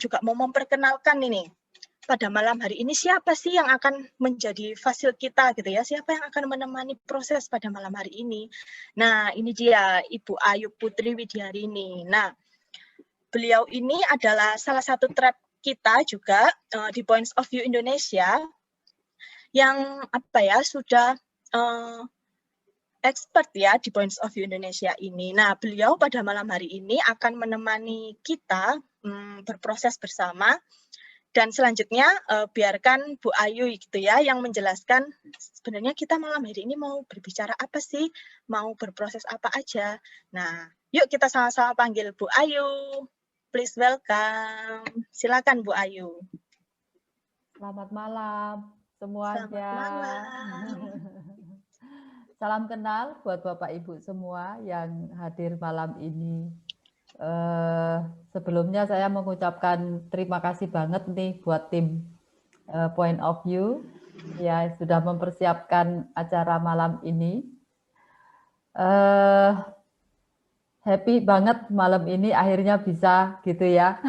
juga mau memperkenalkan ini pada malam hari ini siapa sih yang akan menjadi fasil kita gitu ya, siapa yang akan menemani proses pada malam hari ini. Nah, ini dia Ibu Ayu Putri Widiarini. Nah, beliau ini adalah salah satu trap kita juga di Points of View Indonesia yang sudah expert ya di Points of View Indonesia ini. Nah, beliau pada malam hari ini akan menemani kita berproses bersama. Dan selanjutnya biarkan Bu Ayu gitu ya yang menjelaskan sebenarnya kita malam hari ini mau berbicara apa sih, mau berproses apa aja. Nah, yuk kita sama-sama panggil Bu Ayu. Please welcome. Silakan Bu Ayu. Selamat malam semuanya. Selamat malam. Salam kenal buat Bapak Ibu semua yang hadir malam ini. Sebelumnya saya mengucapkan terima kasih banget nih buat tim Point of View ya sudah mempersiapkan acara malam ini. Happy banget malam ini akhirnya bisa gitu ya.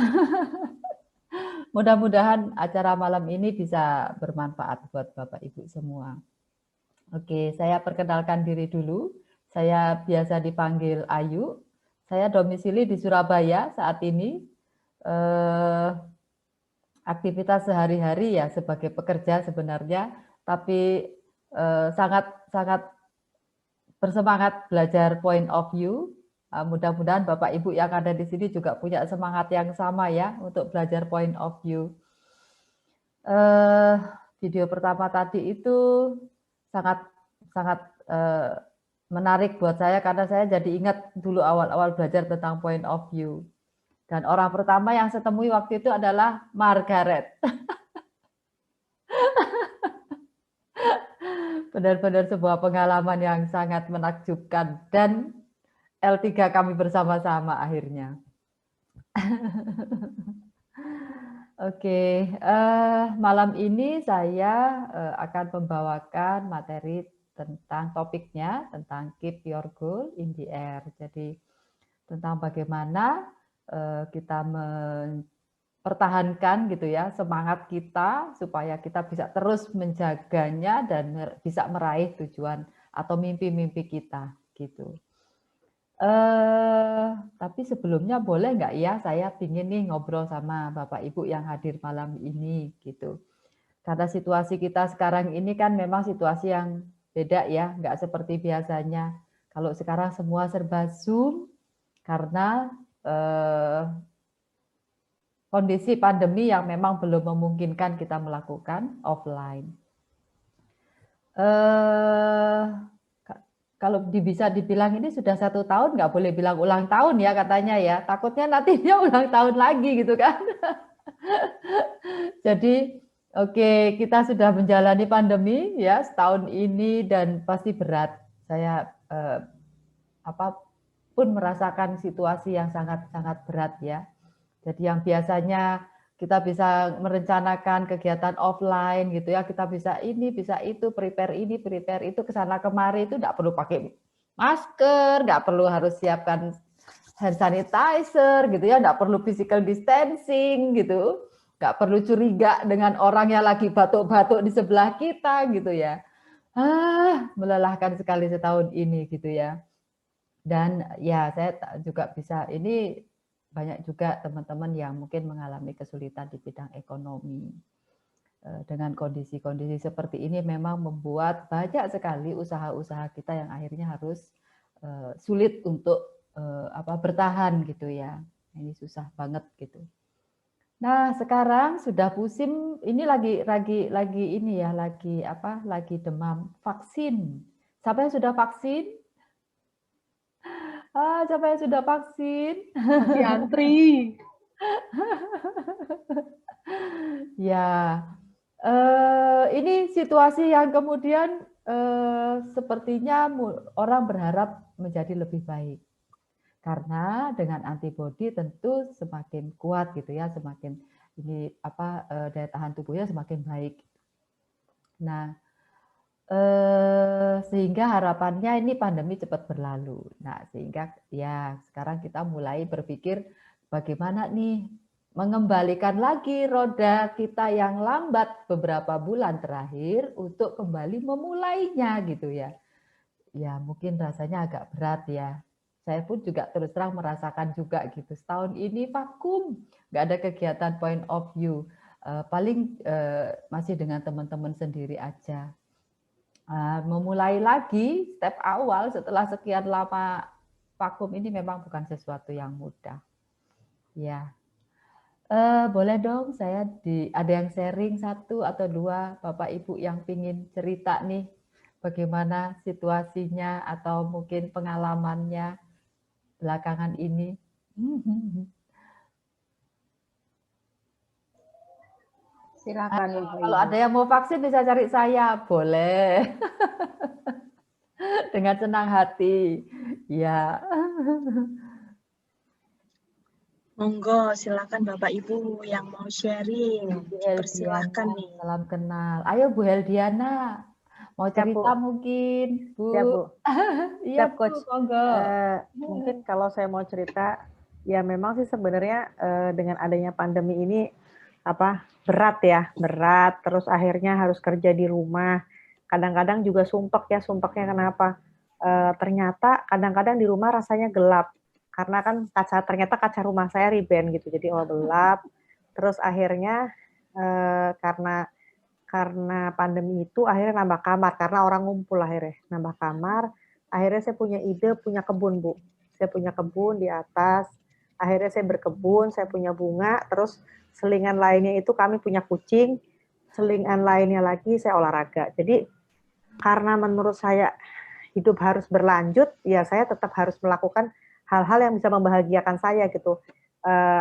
Mudah-mudahan acara malam ini bisa bermanfaat buat Bapak Ibu semua. Oke, saya perkenalkan diri dulu. Saya biasa dipanggil Ayu. Saya domisili di Surabaya saat ini. Aktivitas sehari-hari ya sebagai pekerja sebenarnya, tapi sangat bersemangat belajar Point of View. Mudah-mudahan Bapak Ibu yang ada di sini juga punya semangat yang sama ya untuk belajar Point of View. Video pertama tadi itu sangat menarik buat saya karena saya jadi ingat dulu awal-awal belajar tentang Point of View. Dan orang pertama yang saya temui waktu itu adalah Margaret. Benar-benar sebuah pengalaman yang sangat menakjubkan dan L3 kami bersama-sama akhirnya. Oke, malam ini saya akan membawakan materi tentang topiknya, tentang keep your goal in the air. Jadi tentang bagaimana kita mempertahankan gitu ya semangat kita supaya kita bisa terus menjaganya dan bisa meraih tujuan atau mimpi-mimpi kita gitu. Tapi sebelumnya boleh nggak ya saya pingin nih ngobrol sama Bapak Ibu yang hadir malam ini gitu. Karena situasi kita sekarang ini kan memang situasi yang beda ya, nggak seperti biasanya. Kalau sekarang semua serba Zoom karena kondisi pandemi yang memang belum memungkinkan kita melakukan offline. Kalau bisa dibilang ini sudah 1 tahun, nggak boleh bilang ulang tahun ya katanya ya. Takutnya nanti dia ulang tahun lagi gitu kan. Jadi oke, kita sudah menjalani pandemi ya setahun ini dan pasti berat. Saya pun merasakan situasi yang sangat berat ya. Jadi yang biasanya kita bisa merencanakan kegiatan offline gitu ya, kita bisa ini, bisa itu, prepare ini, prepare itu, kesana kemari itu nggak perlu pakai masker, nggak perlu harus siapkan hand sanitizer gitu ya, nggak perlu physical distancing gitu, nggak perlu curiga dengan orang yang lagi batuk-batuk di sebelah kita gitu ya. Melelahkan sekali setahun ini gitu ya. Dan ya saya juga bisa ini banyak juga teman-teman yang mungkin mengalami kesulitan di bidang ekonomi. Dengan kondisi-kondisi seperti ini memang membuat banyak sekali usaha-usaha kita yang akhirnya harus sulit untuk bertahan gitu ya. Ini susah banget gitu. Nah, sekarang sudah musim ini lagi ini ya, lagi demam vaksin. Siapa yang sudah vaksin? Siapa yang sudah vaksin? Masih antri. Ya, ini situasi yang kemudian sepertinya orang berharap menjadi lebih baik. Karena dengan antibodi tentu semakin kuat gitu ya, semakin ini daya tahan tubuhnya semakin baik. Nah, sehingga harapannya ini pandemi cepat berlalu. Nah, sehingga ya sekarang kita mulai berpikir bagaimana nih mengembalikan lagi roda kita yang lambat beberapa bulan terakhir untuk kembali memulainya gitu ya. Ya mungkin rasanya agak berat ya. Saya pun juga terus terang merasakan juga gitu. Setahun ini vakum, nggak ada kegiatan point of view. Paling masih dengan teman-teman sendiri aja. Memulai lagi step awal setelah sekian lama vakum ini memang bukan sesuatu yang mudah. Ya. Boleh dong saya ada yang sharing 1 atau 2 Bapak Ibu yang pingin cerita nih, bagaimana situasinya atau mungkin pengalamannya belakangan ini? Silakan Bapak Kalau Ibu. ada yang mau vaksin bisa cari saya, boleh. Dengan senang hati. Ya. Monggo, silakan Bapak Ibu yang mau sharing. Bu Dipersilahkan Heldiana, nih. salam kenal. Ayo Bu Heldiana, mau Siap, Bu. cerita mungkin, Bu. Siap, Bu. Iya, Siap, Bu, Coach. monggo. Mungkin kalau saya mau cerita, ya memang sih sebenarnya dengan adanya pandemi ini berat ya, berat. Terus akhirnya harus kerja di rumah. Kadang-kadang juga sumpek ya, sumpeknya kenapa? Ternyata kadang-kadang di rumah rasanya gelap. Karena kan ternyata kaca rumah saya riben gitu, jadi gelap. Terus akhirnya karena pandemi itu akhirnya nambah kamar, karena orang ngumpul akhirnya nambah kamar. Akhirnya saya punya ide, punya kebun, Bu. Saya punya kebun di atas. Akhirnya saya berkebun, saya punya bunga. Terus selingan lainnya itu kami punya kucing. Selingan lainnya lagi saya olahraga. Jadi karena menurut saya hidup harus berlanjut, ya saya tetap harus melakukan hal-hal yang bisa membahagiakan saya gitu.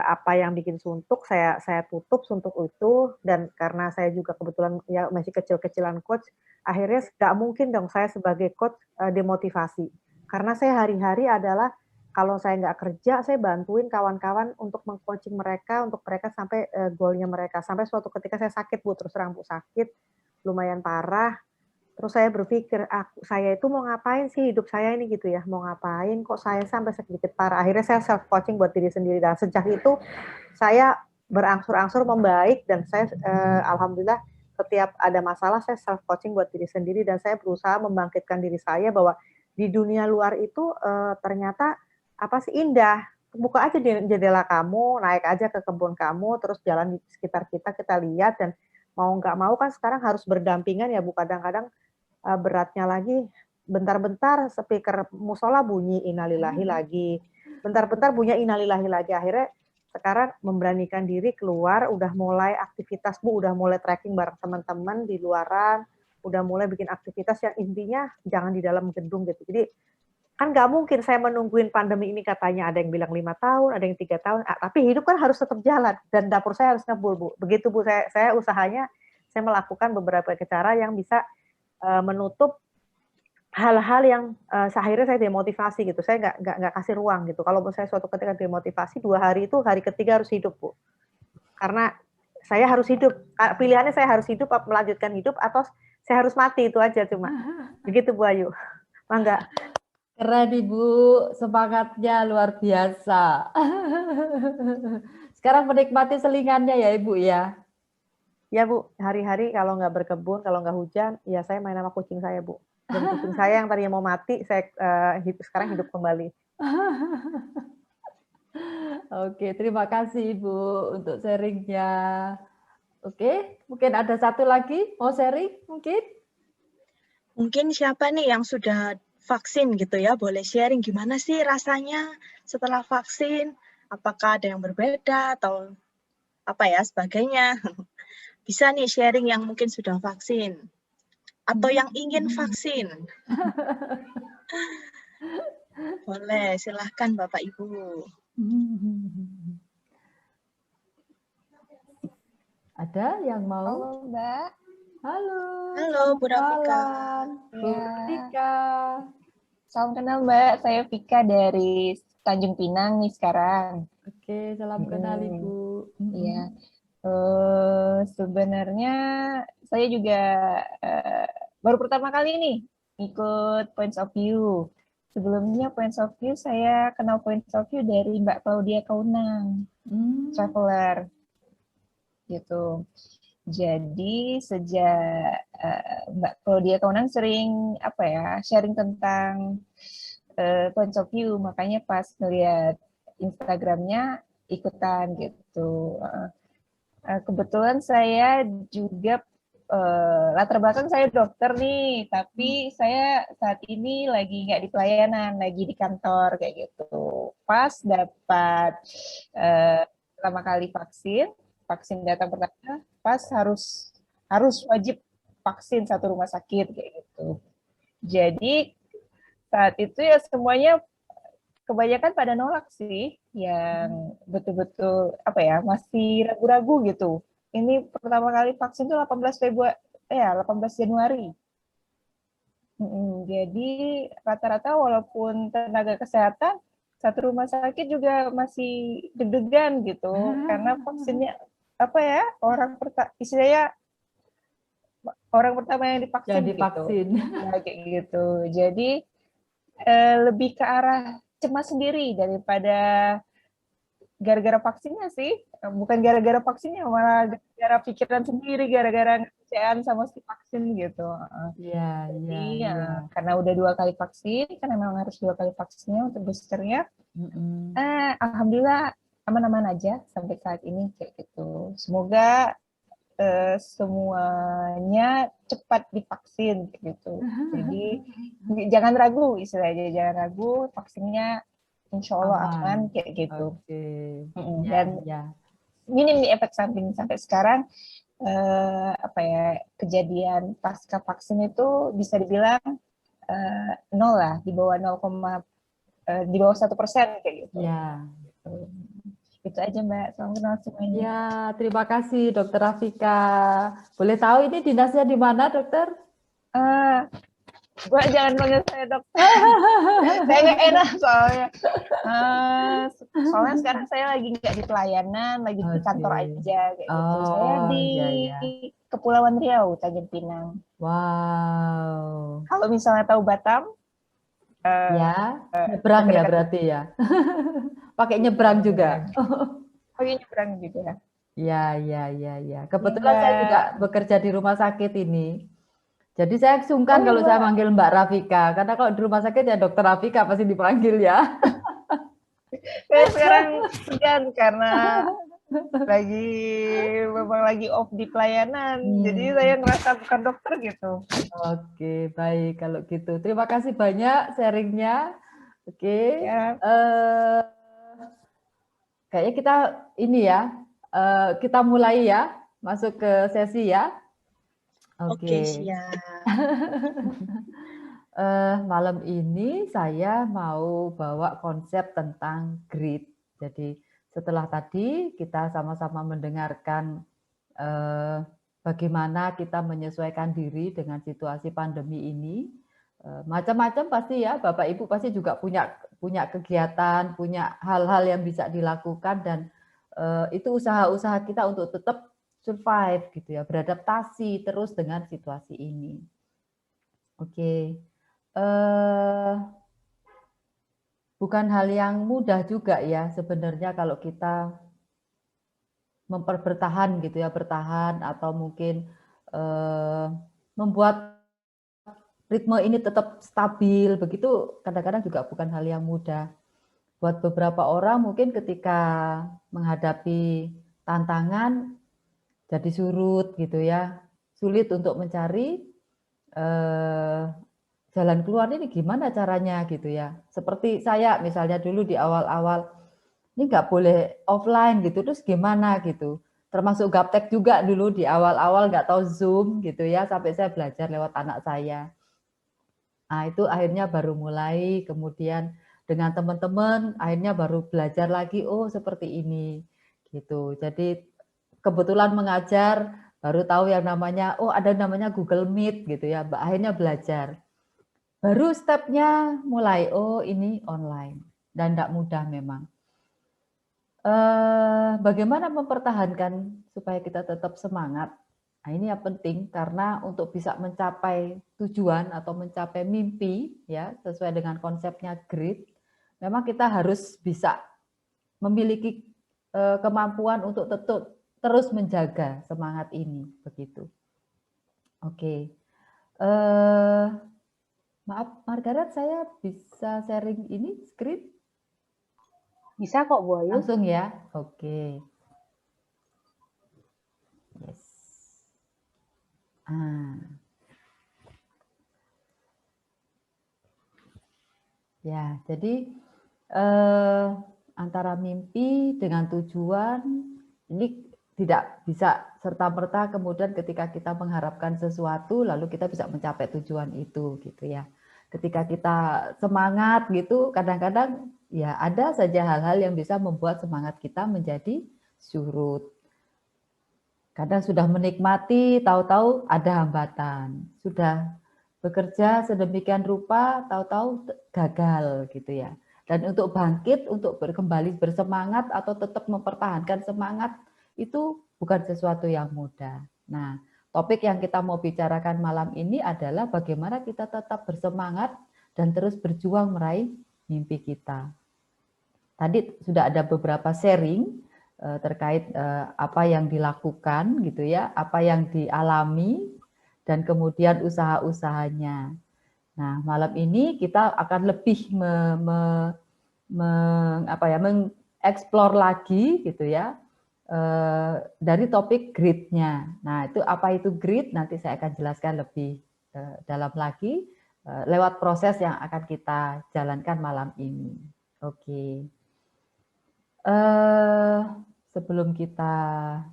Apa yang bikin suntuk saya tutup suntuk itu, dan karena saya juga kebetulan ya masih kecil-kecilan coach, akhirnya nggak mungkin dong saya sebagai coach demotivasi, karena saya hari-hari adalah kalau saya nggak kerja saya bantuin kawan-kawan untuk mengcoaching mereka untuk mereka sampai goalnya mereka. Sampai suatu ketika saya sakit, Bu, terus terang, Bu, sakit lumayan parah. Terus saya berpikir, saya itu mau ngapain sih hidup saya ini gitu ya, mau ngapain kok saya sampai sedikit parah. Akhirnya saya self coaching buat diri sendiri, dan sejak itu saya berangsur-angsur membaik, dan saya alhamdulillah setiap ada masalah saya self coaching buat diri sendiri, dan saya berusaha membangkitkan diri saya bahwa di dunia luar itu ternyata apa sih indah. Buka aja jendela kamu, naik aja ke kebun kamu, terus jalan di sekitar kita lihat, dan mau nggak mau kan sekarang harus berdampingan ya Bu. Kadang-kadang beratnya lagi, bentar-bentar speaker musola bunyi innalillahi lagi, bentar-bentar bunyi innalillahi lagi. Akhirnya sekarang memberanikan diri keluar, udah mulai aktivitas, Bu, udah mulai trekking bareng teman-teman di luaran, udah mulai bikin aktivitas yang intinya jangan di dalam gedung gitu. Jadi kan nggak mungkin saya menungguin pandemi ini, katanya ada yang bilang 5 tahun, ada yang 3 tahun, tapi hidup kan harus tetap jalan, dan dapur saya harus ngebul, Bu. Begitu, Bu, saya usahanya, saya melakukan beberapa cara yang bisa menutup hal-hal yang akhirnya saya demotivasi gitu. Saya nggak kasih ruang gitu. Kalau saya suatu ketika demotivasi, 2 hari itu hari ketiga harus hidup, Bu. Karena saya harus hidup. Pilihannya saya harus hidup, melanjutkan hidup, atau saya harus mati, itu aja cuma. Begitu, Bu Ayu. Mangga. Keren Ibu, semangatnya luar biasa. Sekarang menikmati selingannya ya Ibu ya. Ya Bu, hari-hari kalau nggak berkebun, kalau nggak hujan, ya saya main sama kucing saya, Bu. Dan kucing saya yang tadinya mau mati, saya sekarang hidup kembali. Oke, terima kasih Ibu untuk sharingnya. Oke, mungkin ada satu lagi mau sharing mungkin? Mungkin siapa nih yang sudah vaksin gitu ya, boleh sharing gimana sih rasanya setelah vaksin? Apakah ada yang berbeda atau apa ya sebagainya? Bisa nih sharing yang mungkin sudah vaksin atau yang ingin vaksin. Boleh, silahkan Bapak Ibu. Ada yang mau? Halo Mbak. Halo. Halo Bu Rafika. Bu Rafika. Salam kenal Mbak, saya Vika dari Tanjung Pinang nih sekarang. Oke, salam kenal Ibu. Iya. Sebenarnya saya juga baru pertama kali nih ikut Points of View. Sebelumnya Points of View saya kenal Points of View dari Mbak Claudia Kaunang. traveler gitu. Jadi sejak Mbak Claudia Kaunang sering sharing tentang points of view, makanya pas ngeliat Instagramnya ikutan gitu. Kebetulan saya juga latar belakang saya dokter nih, tapi saya saat ini lagi nggak di pelayanan, lagi di kantor kayak gitu. Pas dapat pertama kali vaksin datang pertama, pas harus wajib vaksin satu rumah sakit kayak gitu. Jadi saat itu ya semuanya kebanyakan pada nolak sih, yang betul-betul masih ragu-ragu gitu. Ini pertama kali vaksin tuh 18 Januari. Jadi rata-rata walaupun tenaga kesehatan satu rumah sakit juga masih deg-degan gitu, karena vaksinnya orang pertama yang divaksin gitu. Ya, kayak gitu. Jadi lebih ke arah cemas sendiri daripada gara-gara vaksinnya sih. Bukan gara-gara vaksinnya, malah gara-gara pikiran sendiri, gara-gara kepercayaan sama si vaksin gitu. Jadi karena udah 2 kali vaksin, kan memang harus 2 kali vaksinnya untuk boosternya. Alhamdulillah aman-aman aja sampai saat ini kayak gitu. Semoga semuanya cepat divaksin gitu. Jadi jangan ragu, istilahnya jangan ragu, vaksinnya insya Allah aman kayak gitu. Dan minim nih efek samping sampai sekarang. Kejadian pasca vaksin itu bisa dibilang 0 lah, di bawah 1% kayak gitu. Itu aja Mbak, salam kenal semuanya. Ya, terima kasih Dokter Rafika. Boleh tahu ini dinasnya di mana, Dokter? Mbak jangan panggil saya dokter. Saya nggak enak soalnya. Soalnya sekarang saya lagi nggak di pelayanan, lagi di kantor aja kayak gitu. Saya di Kepulauan Riau, Tanjung Pinang. Wow. Kalau misalnya tahu Batam, nyebrang ya berarti ya. Pakai nyebrang juga. Pakai nyebrang juga. Ya. Kebetulan saya juga bekerja di rumah sakit ini. Jadi saya sungkan kalau saya manggil Mbak Rafika, karena kalau di rumah sakit ya Dokter Rafika pasti dipanggil ya. Saya sekarang segan karena memang lagi off di pelayanan, jadi saya ngerasa bukan dokter gitu. Oke, baik kalau gitu. Terima kasih banyak sharingnya. Oke. Kayaknya kita ini ya, kita mulai ya, masuk ke sesi ya. Oke, siap. Malam ini saya mau bawa konsep tentang grit. Jadi setelah tadi kita sama-sama mendengarkan bagaimana kita menyesuaikan diri dengan situasi pandemi ini. Macam-macam pasti ya, Bapak Ibu pasti juga punya kegiatan, punya hal-hal yang bisa dilakukan, dan itu usaha-usaha kita untuk tetap survive gitu ya, beradaptasi terus dengan situasi ini. Oke. Bukan hal yang mudah juga ya sebenarnya kalau kita bertahan gitu ya, bertahan atau mungkin membuat ritme ini tetap stabil, begitu kadang-kadang juga bukan hal yang mudah. Buat beberapa orang mungkin ketika menghadapi tantangan jadi surut gitu ya, sulit untuk mencari jalan keluar ini gimana caranya gitu ya. Seperti saya misalnya dulu di awal-awal, ini nggak boleh offline gitu, terus gimana gitu. Termasuk gaptek juga dulu di awal-awal nggak tahu Zoom gitu ya, sampai saya belajar lewat anak saya. Nah, itu akhirnya baru mulai, kemudian dengan teman-teman akhirnya baru belajar lagi, oh seperti ini gitu. Jadi kebetulan mengajar baru tahu yang namanya, oh ada namanya Google Meet gitu ya, akhirnya belajar. Baru stepnya mulai, oh ini online, dan tidak mudah memang. Bagaimana mempertahankan supaya kita tetap semangat? Nah, ini yang penting karena untuk bisa mencapai tujuan atau mencapai mimpi ya sesuai dengan konsepnya grit, memang kita harus bisa memiliki kemampuan untuk terus menjaga semangat ini, begitu. Oke. Maaf, Margaret, saya bisa sharing ini screen? Bisa kok, Bu Ayu. Langsung ya? Oke. Yes. Ya, jadi antara mimpi dengan tujuan ini tidak bisa serta-merta kemudian ketika kita mengharapkan sesuatu lalu kita bisa mencapai tujuan itu gitu ya. Ketika kita semangat gitu kadang-kadang ya ada saja hal-hal yang bisa membuat semangat kita menjadi surut. Kadang sudah menikmati tahu-tahu ada hambatan. Sudah bekerja sedemikian rupa tahu-tahu gagal gitu ya. Dan untuk bangkit, untuk kembali bersemangat atau tetap mempertahankan semangat itu bukan sesuatu yang mudah. Nah, topik yang kita mau bicarakan malam ini adalah bagaimana kita tetap bersemangat dan terus berjuang meraih mimpi kita. Tadi sudah ada beberapa sharing terkait apa yang dilakukan gitu ya, apa yang dialami dan kemudian usaha-usahanya. Nah, malam ini kita akan lebih mengeksplor lagi gitu ya dari topik grit-nya. Nah, itu apa itu grit? Nanti saya akan jelaskan lebih dalam lagi lewat proses yang akan kita jalankan malam ini. Oke. Sebelum kita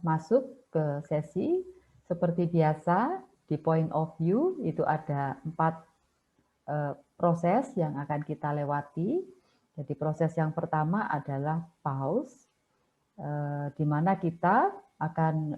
masuk ke sesi, seperti biasa di point of view itu ada 4 proses yang akan kita lewati. Jadi proses yang pertama adalah pause, di mana kita akan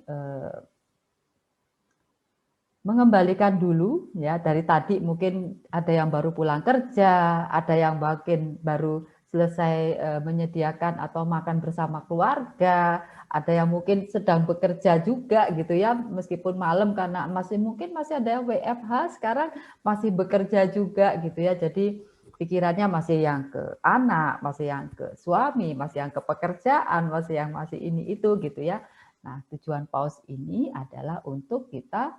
mengembalikan dulu ya dari tadi mungkin ada yang baru pulang kerja, ada yang mungkin baru selesai menyediakan atau makan bersama keluarga, ada yang mungkin sedang bekerja juga gitu ya, meskipun malam karena mungkin masih ada yang WFH sekarang masih bekerja juga gitu ya, jadi pikirannya masih yang ke anak, masih yang ke suami, masih yang ke pekerjaan, masih ini itu gitu ya. Nah, tujuan pause ini adalah untuk kita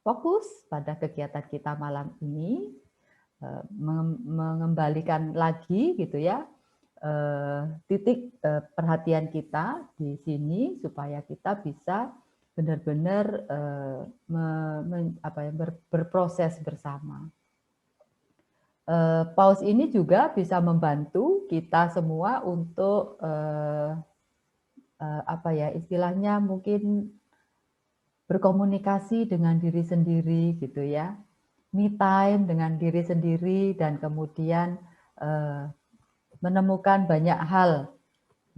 fokus pada kegiatan kita malam ini, mengembalikan lagi gitu ya titik perhatian kita di sini supaya kita bisa benar-benar berproses bersama. Pause ini juga bisa membantu kita semua untuk istilahnya mungkin berkomunikasi dengan diri sendiri gitu ya. Me time dengan diri sendiri dan kemudian menemukan banyak hal.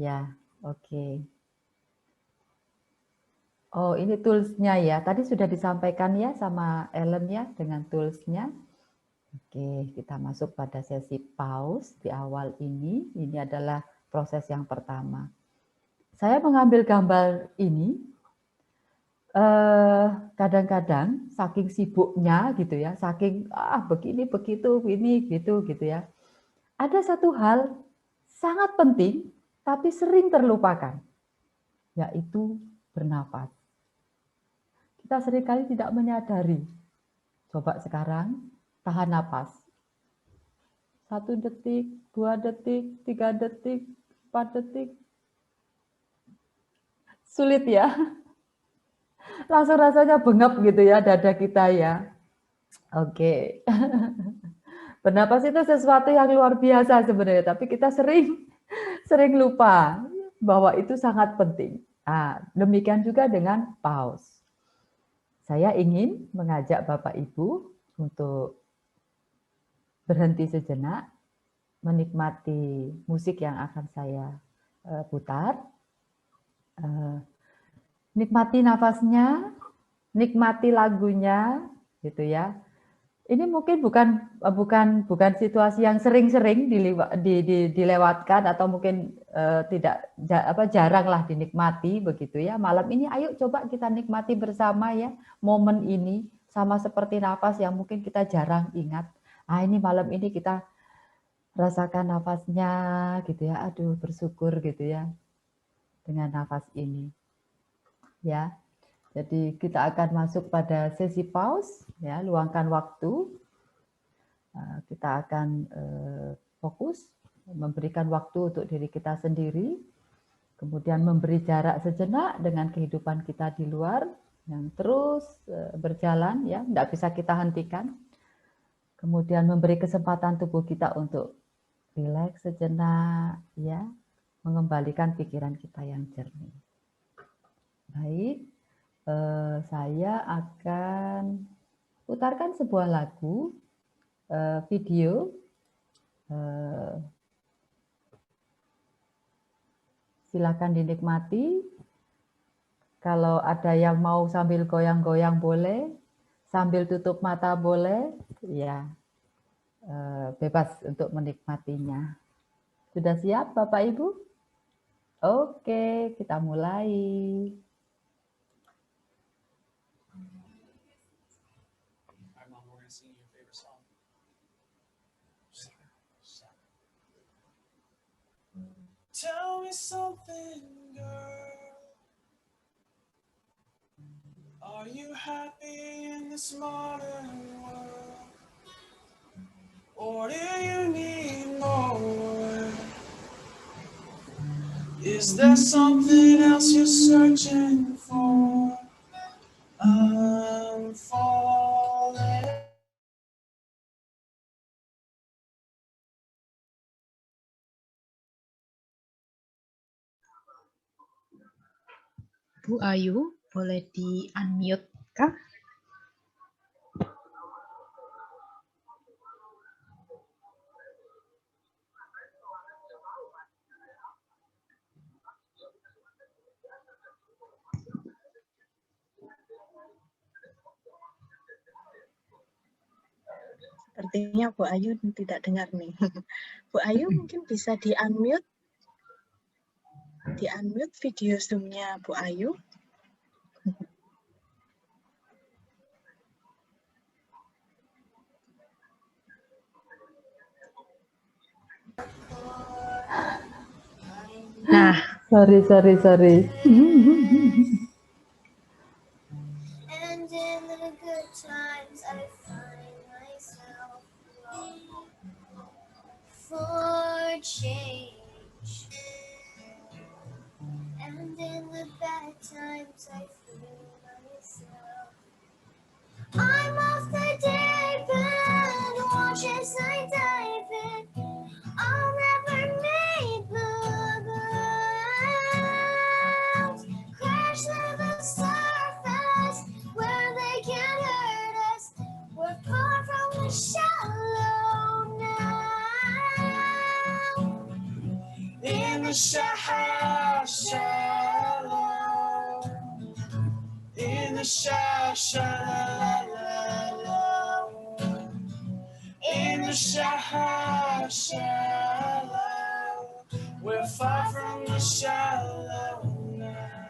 Ya, oke. Oh, ini tools-nya ya. Tadi sudah disampaikan ya sama Ellen ya dengan tools-nya. Oke, kita masuk pada sesi pause di awal ini. Ini adalah proses yang pertama. Saya mengambil gambar ini kadang-kadang saking sibuknya gitu ya, saking begini begitu ini gitu ya. Ada satu hal sangat penting tapi sering terlupakan, yaitu bernafas. Kita seringkali tidak menyadari. Coba sekarang tahan napas. 1 detik, 2 detik, 3 detik, 4 detik. Sulit ya. Langsung rasanya bengap gitu ya dada kita ya. Oke. Bernapas itu sesuatu yang luar biasa sebenarnya, tapi kita sering lupa bahwa itu sangat penting. Nah, demikian juga dengan pause. Saya ingin mengajak Bapak Ibu untuk berhenti sejenak, menikmati musik yang akan saya putar. Nikmati nafasnya, nikmati lagunya, gitu ya. Ini mungkin bukan situasi yang sering-sering dilewatkan atau mungkin jarang lah dinikmati begitu ya. Malam ini ayo coba kita nikmati bersama ya momen ini, sama seperti nafas yang mungkin kita jarang ingat. Ini malam ini kita rasakan nafasnya gitu ya. Aduh, bersyukur gitu ya dengan nafas ini. Ya. Jadi kita akan masuk pada sesi pause ya, luangkan waktu. Kita akan fokus memberikan waktu untuk diri kita sendiri, kemudian memberi jarak sejenak dengan kehidupan kita di luar yang terus berjalan ya, tidak bisa kita hentikan. Kemudian memberi kesempatan tubuh kita untuk rileks sejenak ya, mengembalikan pikiran kita yang jernih. Baik, saya akan putarkan sebuah lagu, video. Silakan dinikmati. Kalau ada yang mau sambil goyang-goyang boleh, sambil tutup mata boleh, ya bebas untuk menikmatinya. Sudah siap Bapak Ibu? Oke, kita mulai. Tell me something, girl. Are you happy in this modern world? Or do you need more? Is there something else you're searching for? I'm falling. Bu Ayu, boleh di-unmute kah? Sepertinya Bu Ayu tidak dengar nih. Bu Ayu mungkin bisa di-unmute video Zoom-nya Bu Ayu. Nah, Sorry. And in the good times I find myself longing for change. And in the bad times I feel myself. I'm off the deep end, watch as I dive in. I'll never make the ground. Crash to the surface where they can't hurt us. We're far from the shallow now. In the shallow. In the shallow. In the shallow. We're far from the shallow now.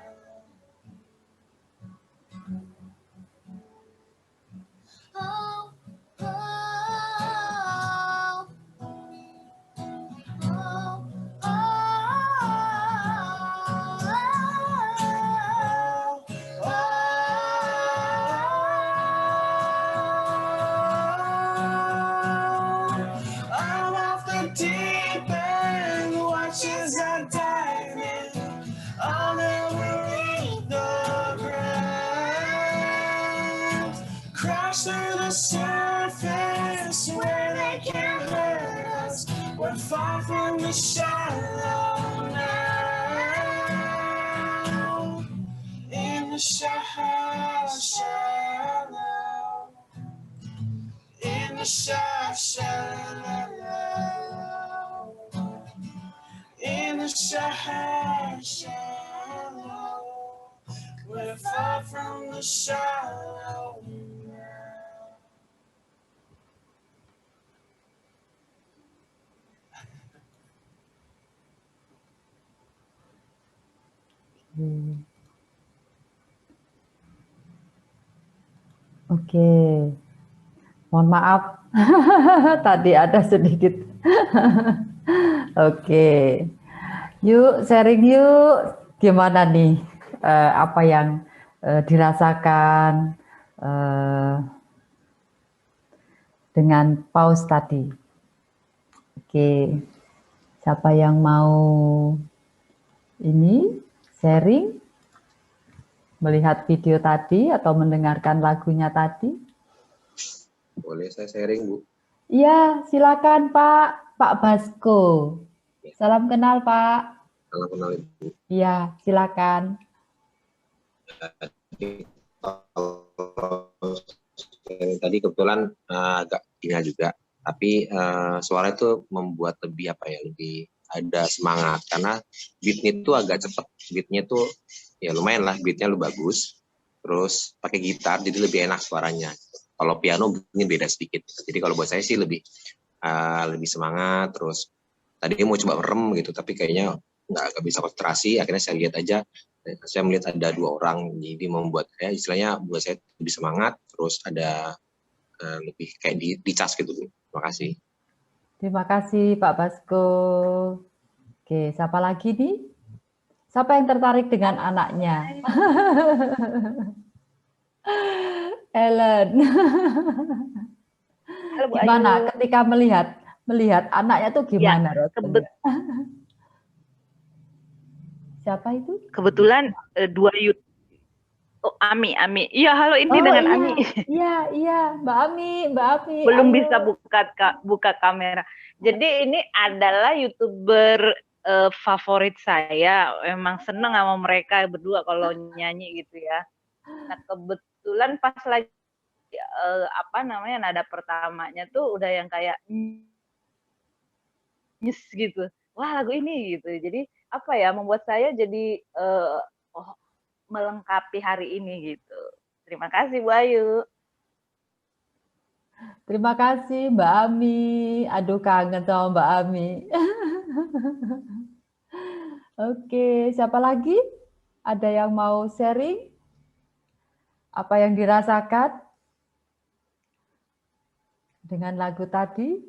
Oh, oh, oh, I'm off the deep end, watch as I dive in. I'll never leave the ground. Crash through the surface where they can't hurt us. We're far from the shallow now. In the shallow. In the shallow. In the shallow. We're far from the shallow now. Oke. Mohon maaf, tadi ada sedikit Oke. Yuk sharing yuk. Gimana nih apa yang dirasakan dengan pause tadi? Oke. Siapa yang mau ini sharing? Melihat video tadi atau mendengarkan lagunya tadi? Boleh saya sharing, Bu? Iya, silakan Pak. Pak Basko. Salam kenal, Pak. Salam kenal, Ibu. Iya, silakan. Tadi kebetulan agak tinggal juga, tapi suara itu membuat lebih apa ya, lebih ada semangat karena beatnya itu agak cepat, beatnya itu ya lumayan lah, beatnya lu bagus, terus pakai gitar jadi lebih enak suaranya. Kalau piano mungkin beda sedikit, jadi kalau buat saya sih lebih semangat. Terus tadi mau coba merem gitu, tapi kayaknya nggak bisa konsentrasi. Akhirnya saya lihat aja, saya melihat ada 2 orang, jadi membuat saya istilahnya buat saya lebih semangat. Terus ada lebih kayak dicas gitu. Terima kasih. Terima kasih Pak Basko. Oke, siapa lagi nih? Siapa yang tertarik dengan anaknya? Ellen. Halo Bu Gimana Ayu. ketika melihat anaknya tuh gimana rasanya? Siapa itu? Kebetulan 2 YouTube. Oh, Ami. Iya, halo, ini dengan iya. Ami. Iya, Mbak Ami. Belum ayo. bisa buka kamera. Jadi ini adalah YouTuber favorit saya. Memang seneng sama mereka berdua kalau nyanyi gitu ya. Nah, kebetulan pas lagi nada pertamanya tuh udah yang kayak nyes gitu. Wah, lagu ini gitu. Jadi apa ya, membuat saya jadi melengkapi hari ini gitu. Terima kasih Bu Ayu. Terima kasih Mbak Ami. Aduh, kangen sama Mbak Ami. Oke, siapa lagi? Ada yang mau sharing? Apa yang dirasakan dengan lagu tadi?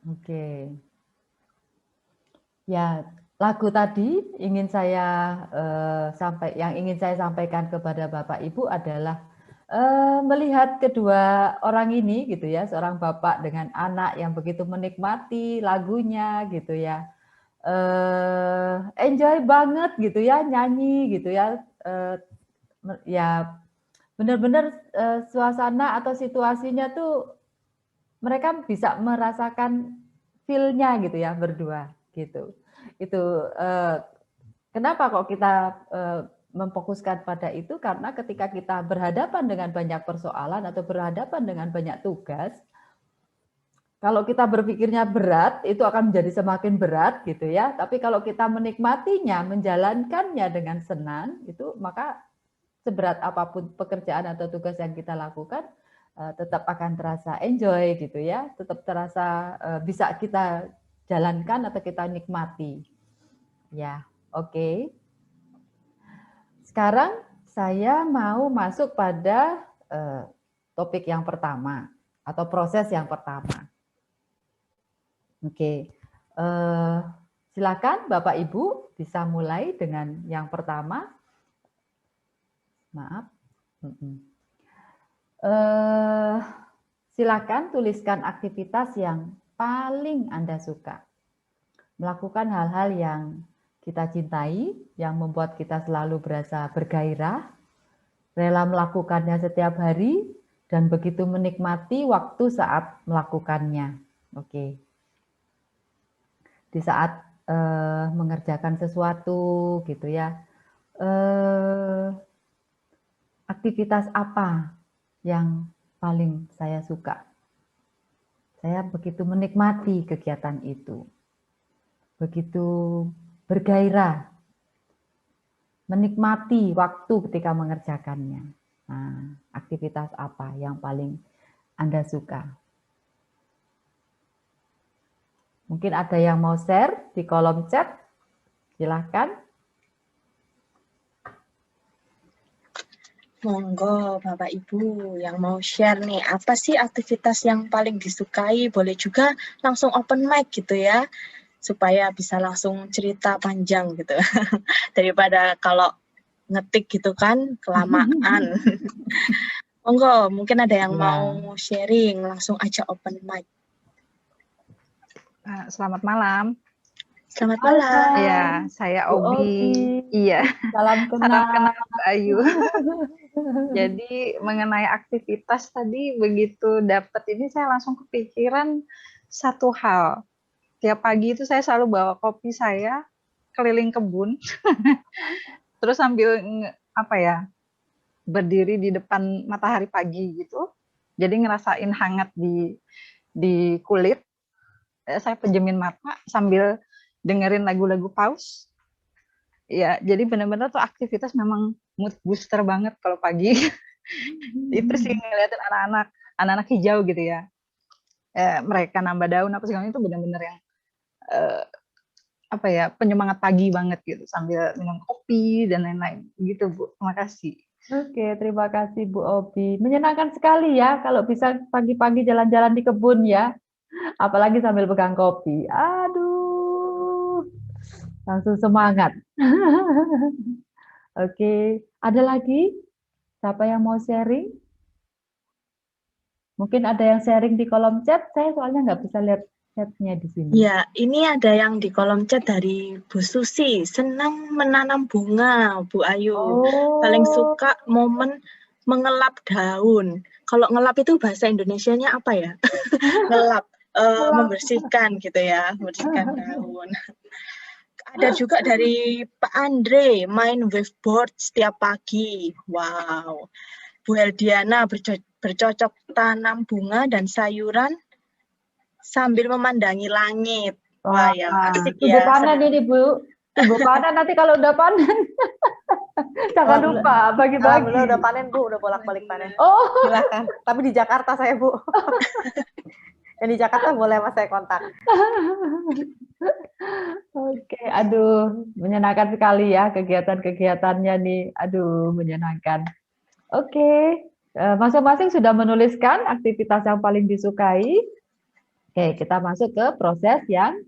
Oke. Ya, lagu tadi ingin saya yang ingin saya sampaikan kepada Bapak Ibu adalah melihat kedua orang ini gitu ya, seorang bapak dengan anak yang begitu menikmati lagunya gitu ya. Enjoy banget gitu ya, nyanyi gitu ya. Ya benar-benar suasana atau situasinya tuh mereka bisa merasakan feel-nya gitu ya berdua gitu. Itu kenapa kok kita memfokuskan pada itu, karena ketika kita berhadapan dengan banyak persoalan atau berhadapan dengan banyak tugas, kalau kita berpikirnya berat itu akan menjadi semakin berat gitu ya. Tapi kalau kita menikmatinya, menjalankannya dengan senang, itu maka seberat apapun pekerjaan atau tugas yang kita lakukan tetap akan terasa enjoy gitu ya, tetap terasa bisa kita jalankan atau kita nikmati. Ya, oke. Sekarang saya mau masuk pada topik yang pertama atau proses yang pertama. Oke, silakan Bapak Ibu bisa mulai dengan yang pertama. Maaf. Silakan tuliskan aktivitas yang paling Anda suka. Melakukan hal-hal yang kita cintai, yang membuat kita selalu berasa bergairah, rela melakukannya setiap hari, dan begitu menikmati waktu saat melakukannya. Oke. Di saat mengerjakan sesuatu gitu ya. Aktivitas apa yang paling saya suka? Saya begitu menikmati kegiatan itu. Begitu bergairah, menikmati waktu ketika mengerjakannya. Nah, aktivitas apa yang paling Anda suka? Mungkin ada yang mau share di kolom chat, silahkan. Monggo Bapak Ibu yang mau share nih, apa sih aktivitas yang paling disukai? Boleh juga langsung open mic gitu ya, supaya bisa langsung cerita panjang gitu. Daripada kalau ngetik gitu kan, kelamaan. Monggo, mungkin ada yang Ya. mau sharing, langsung aja open mic. Selamat malam. Selamat malam. Iya, saya Bu Obi. Obi. Iya, Salam salam kenal. kenal Bu Ayu. Jadi mengenai aktivitas tadi begitu dapat ini saya langsung kepikiran satu hal. Tiap pagi itu saya selalu bawa kopi saya keliling kebun. Terus sambil berdiri di depan matahari pagi gitu. Jadi ngerasain hangat di kulit. Saya pejemin mata sambil dengerin lagu-lagu Paus. Ya, jadi benar-benar tuh aktivitas memang mood booster banget kalau pagi. Itu sih ngeliatin anak-anak hijau gitu ya. Mereka nambah daun apa segala itu benar-benar yang penyemangat pagi banget gitu sambil minum kopi dan lain-lain gitu Bu. Terima kasih. Oke, terima kasih Bu Obi. Menyenangkan sekali ya kalau bisa pagi-pagi jalan-jalan di kebun ya. Apalagi sambil pegang kopi. Aduh, langsung semangat. Oke, ada lagi? Siapa yang mau sharing? Mungkin ada yang sharing di kolom chat. Saya soalnya nggak bisa lihat chatnya di sini. Ya, ini ada yang di kolom chat dari Bu Susi. Senang menanam bunga, Bu Ayu. Paling suka momen mengelap daun. Kalau ngelap itu bahasa Indonesianya apa ya? Ngelap, membersihkan gitu ya, membersihkan daun. Ada juga dari Pak Andre, main waveboard setiap pagi. Wow. Bu Heldiana bercocok tanam bunga dan sayuran sambil memandangi langit. Wah, yang asik Tunggu ya. panen ini Bu. Tunggu panen nanti kalau udah panen. Jangan lupa bagi-bagi. Alhamdulillah udah panen Bu, udah bolak-balik panen. Oh. Silakan. Tapi di Jakarta saya Bu. Yang di Jakarta boleh mas saya kontak. Oke, aduh, menyenangkan sekali ya kegiatan-kegiatannya nih. Aduh, menyenangkan. Oke, masing-masing sudah menuliskan aktivitas yang paling disukai. Oke, kita masuk ke proses yang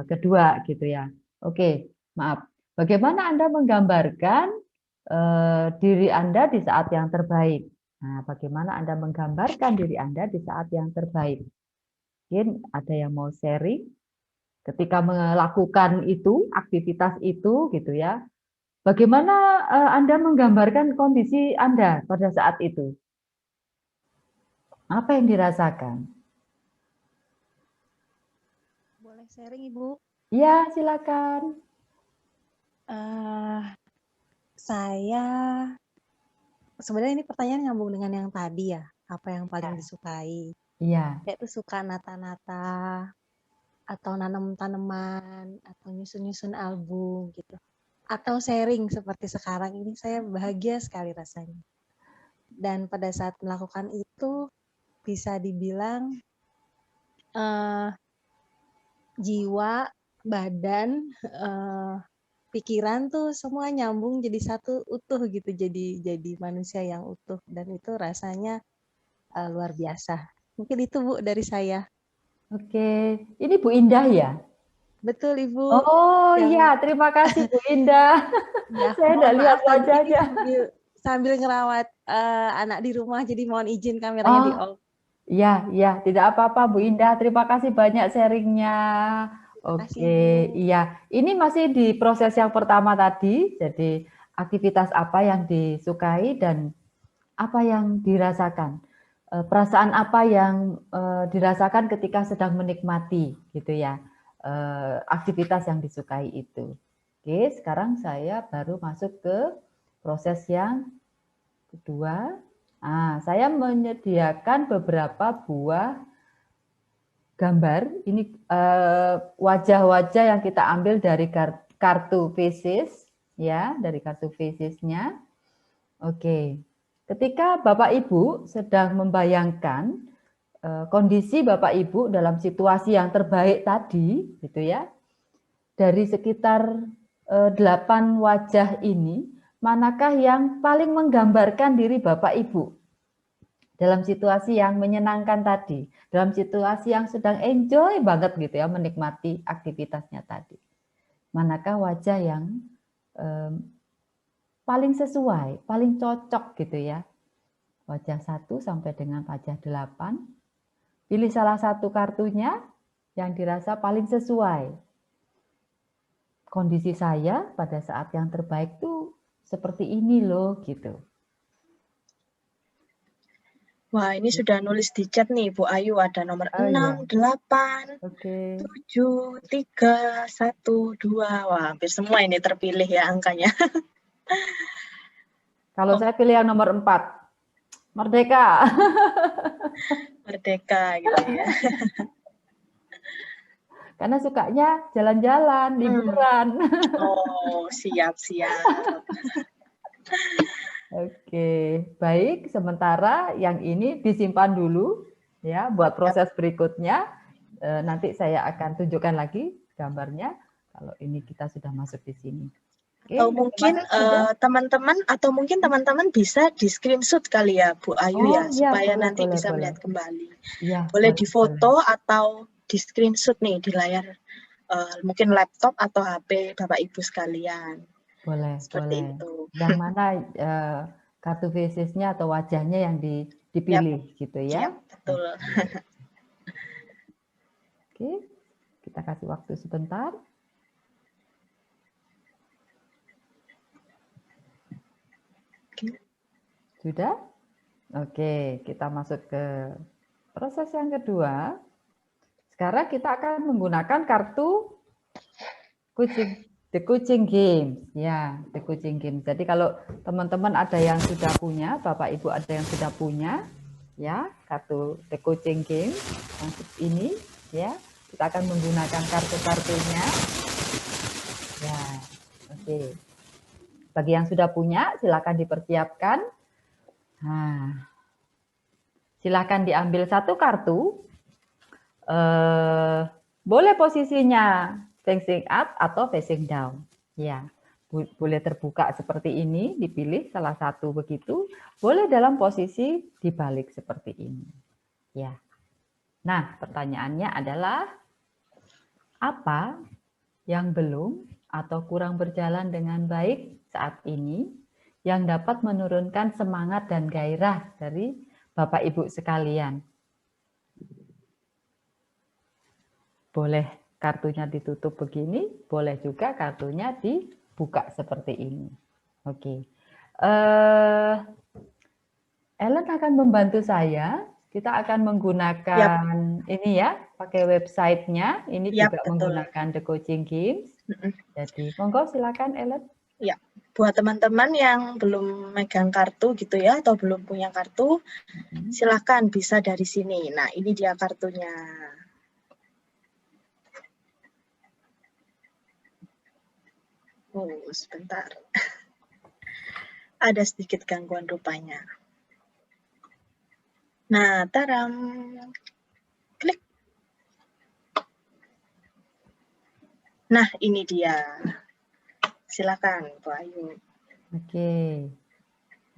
kedua gitu ya. Oke, maaf. Bagaimana Anda menggambarkan diri Anda di saat yang terbaik? Nah, bagaimana Anda menggambarkan diri Anda di saat yang terbaik? Mungkin ada yang mau sharing ketika melakukan itu, aktivitas itu gitu ya. Bagaimana Anda menggambarkan kondisi Anda pada saat itu? Apa yang dirasakan? Boleh sharing Ibu? Ya, silakan. Saya sebenarnya ini pertanyaan nyambung dengan yang tadi ya, apa yang paling disukai. Iya. Saya tuh suka nata-nata atau nanam tanaman atau nyusun-nyusun album gitu. Atau sharing seperti sekarang ini saya bahagia sekali rasanya. Dan pada saat melakukan itu bisa dibilang jiwa, badan, pikiran tuh semua nyambung jadi satu utuh gitu, jadi manusia yang utuh dan itu rasanya luar biasa. Mungkin itu Bu dari saya. Oke, ini Bu Indah ya? Betul Ibu. Oh iya, terima kasih Bu Indah. Ya, Saya udah lihat wajahnya. Sambil ngerawat anak di rumah, jadi mohon izin kameranya di off. Iya, iya, tidak apa-apa Bu Indah. Terima kasih banyak sharingnya. Oke, iya. Ini masih di proses yang pertama tadi. Jadi aktivitas apa yang disukai dan apa yang dirasakan. Perasaan apa yang dirasakan ketika sedang menikmati gitu ya. Aktivitas yang disukai itu. Oke, sekarang saya baru masuk ke proses yang kedua. Nah, saya menyediakan beberapa buah gambar. Ini wajah-wajah yang kita ambil dari kartu faces, ya, dari kartu facesnya. Oke, ketika Bapak Ibu sedang membayangkan kondisi Bapak Ibu dalam situasi yang terbaik tadi, gitu ya, dari sekitar 8 wajah ini, manakah yang paling menggambarkan diri Bapak Ibu dalam situasi yang menyenangkan tadi, dalam situasi yang sedang enjoy banget gitu ya, menikmati aktivitasnya tadi. Manakah wajah yang paling sesuai, paling cocok gitu ya. Wajah 1 sampai dengan wajah 8. Pilih salah satu kartunya yang dirasa paling sesuai. Kondisi saya pada saat yang terbaik tuh seperti ini loh gitu. Wah, ini sudah nulis di chat nih Bu Ayu, ada nomor Oh 6, iya. 8, Oke. 7, 3, 1, 2. Wah, hampir semua ini terpilih ya angkanya. Kalau saya pilih yang nomor 4. Merdeka. Merdeka gitu ya. Karena sukanya jalan-jalan, liburan. Oh, siap-siap. Oke, baik. Sementara yang ini disimpan dulu ya buat proses berikutnya. Nanti saya akan tunjukkan lagi gambarnya kalau ini kita sudah masuk di sini. Oke, Atau mungkin teman-teman teman-teman bisa di screenshot kali ya Bu Ayu ya, supaya nanti bisa melihat kembali. Ya, boleh difoto atau di screenshot nih di layar mungkin laptop atau HP Bapak Ibu sekalian. Boleh, Seperti boleh. itu. Yang mana kartu visisnya atau wajahnya yang dipilih gitu ya. Yap, betul. Oke, kita kasih waktu sebentar. Sudah? Oke, kita masuk ke proses yang kedua. Sekarang kita akan menggunakan kartu kucing, The Kucing Games. Ya, The Kucing Games. Jadi kalau teman-teman ada yang sudah punya, Bapak Ibu ada yang sudah punya, ya, kartu The Kucing Games yang ini, ya, kita akan menggunakan kartu-kartunya. Ya, oke. Bagi yang sudah punya, silakan dipersiapkan. Nah, silakan diambil satu kartu. Boleh posisinya facing up atau facing down. Ya, boleh terbuka seperti ini, dipilih salah satu begitu. Boleh dalam posisi dibalik seperti ini. Ya. Nah, pertanyaannya adalah apa yang belum atau kurang berjalan dengan baik saat ini yang dapat menurunkan semangat dan gairah dari Bapak Ibu sekalian. Boleh kartunya ditutup begini, boleh juga kartunya dibuka seperti ini. Oke. Ellen akan membantu saya. Kita akan menggunakan ini ya, pakai websitenya. Ini juga betul. menggunakan The Coaching Games. Jadi, monggo silakan Ellen. Ya, buat teman-teman yang belum megang kartu gitu ya, atau belum punya kartu, silakan bisa dari sini. Nah, ini dia kartunya. Oh, sebentar. Ada sedikit gangguan rupanya. Nah, taram. Klik. Nah, ini dia. Silakan, Bu Ayu. Oke.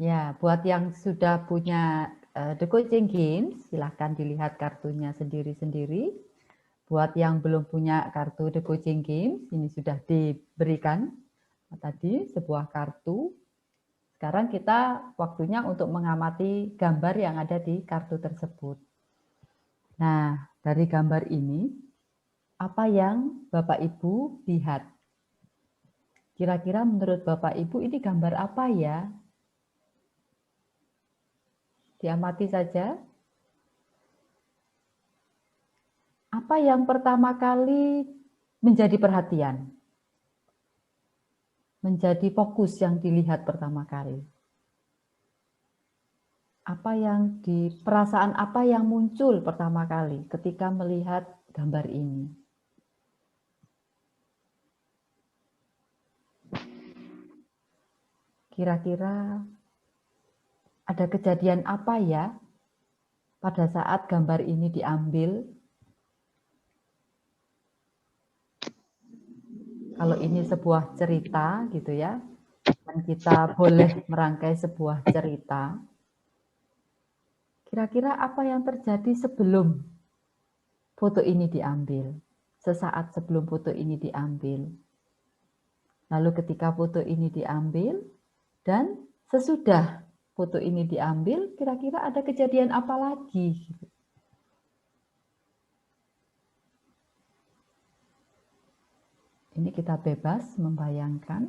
Ya, buat yang sudah punya The Coaching Games, silahkan dilihat kartunya sendiri-sendiri. Buat yang belum punya kartu The Coaching Games, ini sudah diberikan tadi sebuah kartu. Sekarang kita waktunya untuk mengamati gambar yang ada di kartu tersebut. Nah, dari gambar ini, apa yang Bapak Ibu lihat? Kira-kira menurut Bapak Ibu ini gambar apa ya? Diamati saja. Apa yang pertama kali menjadi perhatian? Menjadi fokus yang dilihat pertama kali. Perasaan apa yang muncul pertama kali ketika melihat gambar ini? Kira-kira ada kejadian apa ya pada saat gambar ini diambil? Kalau ini sebuah cerita gitu ya, dan kita boleh merangkai sebuah cerita, kira-kira apa yang terjadi sebelum foto ini diambil, sesaat sebelum foto ini diambil, lalu ketika foto ini diambil, dan sesudah foto ini diambil, kira-kira ada kejadian apa lagi? Ini kita bebas membayangkan.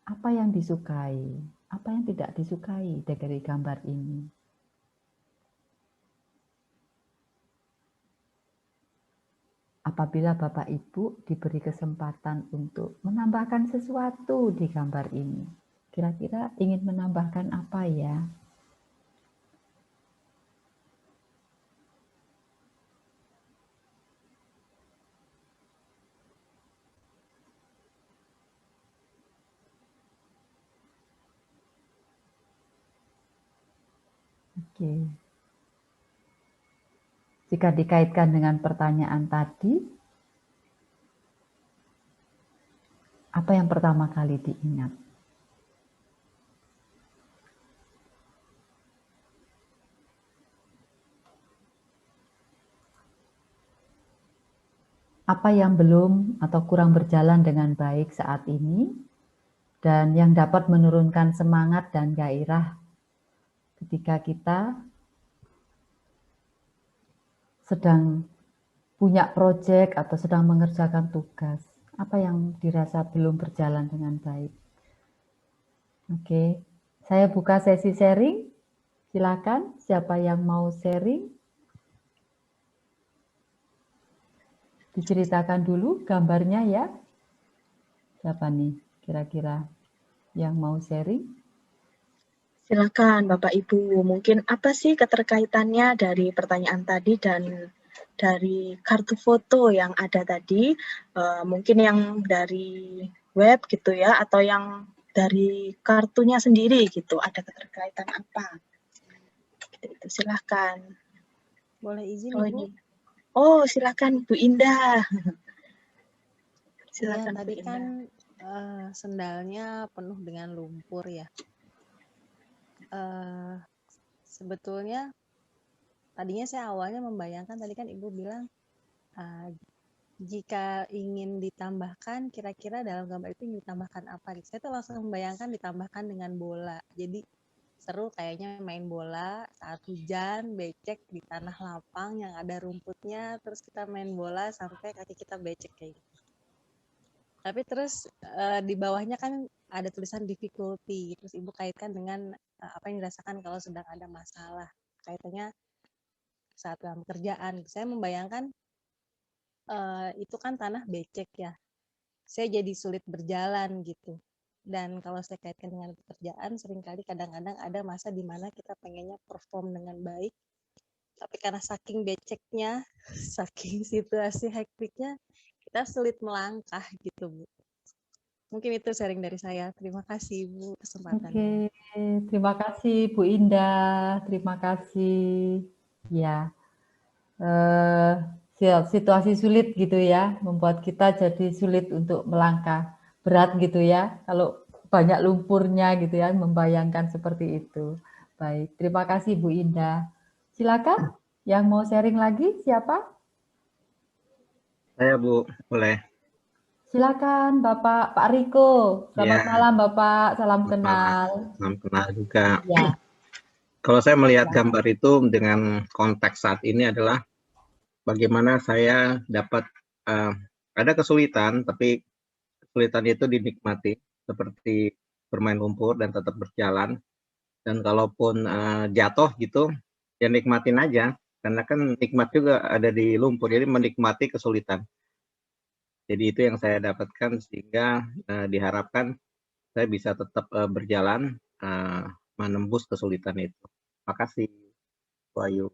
Apa yang disukai, apa yang tidak disukai dari gambar ini. Apabila Bapak Ibu diberi kesempatan untuk menambahkan sesuatu di gambar ini, kira-kira ingin menambahkan apa ya? Oke. Jika dikaitkan dengan pertanyaan tadi, apa yang pertama kali diingat? Apa yang belum atau kurang berjalan dengan baik saat ini, dan yang dapat menurunkan semangat dan gairah ketika kita sedang punya proyek atau sedang mengerjakan tugas, apa yang dirasa belum berjalan dengan baik. Oke, saya buka sesi sharing. Silakan, siapa yang mau sharing? Diceritakan dulu gambarnya ya. Siapa nih kira-kira yang mau sharing? Silakan Bapak Ibu, mungkin apa sih keterkaitannya dari pertanyaan tadi dan dari kartu foto yang ada tadi, mungkin yang dari web gitu ya, atau yang dari kartunya sendiri gitu, ada keterkaitan apa? Gitu, silahkan. Boleh izin Oh, Ibu? ini. Oh, silakan Bu Indah. Iya, Silakan Bu tadi Indah. kan sendalnya penuh dengan lumpur ya. Sebetulnya tadinya saya awalnya membayangkan, tadi kan Ibu bilang jika ingin ditambahkan, kira-kira dalam gambar itu ingin ditambahkan apa gitu. Saya tuh langsung membayangkan ditambahkan dengan bola. Jadi seru kayaknya main bola saat hujan, becek di tanah lapang yang ada rumputnya, terus kita main bola sampai kaki kita becek kayak gitu. Tapi terus di bawahnya kan ada tulisan difficulty, terus Ibu kaitkan dengan apa yang dirasakan kalau sedang ada masalah, kaitannya saat dalam pekerjaan. Saya membayangkan itu kan tanah becek ya, saya jadi sulit berjalan gitu. Dan kalau saya kaitkan dengan pekerjaan, seringkali kadang-kadang ada masa di mana kita pengennya perform dengan baik, tapi karena saking beceknya, saking situasi hektiknya, kita sulit melangkah gitu, Bu. Mungkin itu sharing dari saya. Terima kasih, Bu, kesempatannya. Oke, terima kasih Bu Indah, terima kasih. Ya, situasi sulit gitu ya, membuat kita jadi sulit untuk melangkah. Berat gitu ya, kalau banyak lumpurnya gitu ya, membayangkan seperti itu. Baik, terima kasih Bu Indah. Silakan, yang mau sharing lagi siapa? Saya Bu, boleh. Silakan Bapak Pak Riko. Selamat malam Bapak, salam kenal. Salam kenal juga. Ya. Kalau saya melihat gambar itu dengan konteks saat ini adalah bagaimana saya dapat ada kesulitan, tapi kesulitan itu dinikmati seperti bermain lumpur dan tetap berjalan. Dan kalaupun jatuh gitu, ya nikmatin aja, karena kan nikmat juga ada di lumpur, jadi menikmati kesulitan. Jadi itu yang saya dapatkan sehingga diharapkan saya bisa tetap berjalan menembus kesulitan itu. Terima kasih, Wahyu.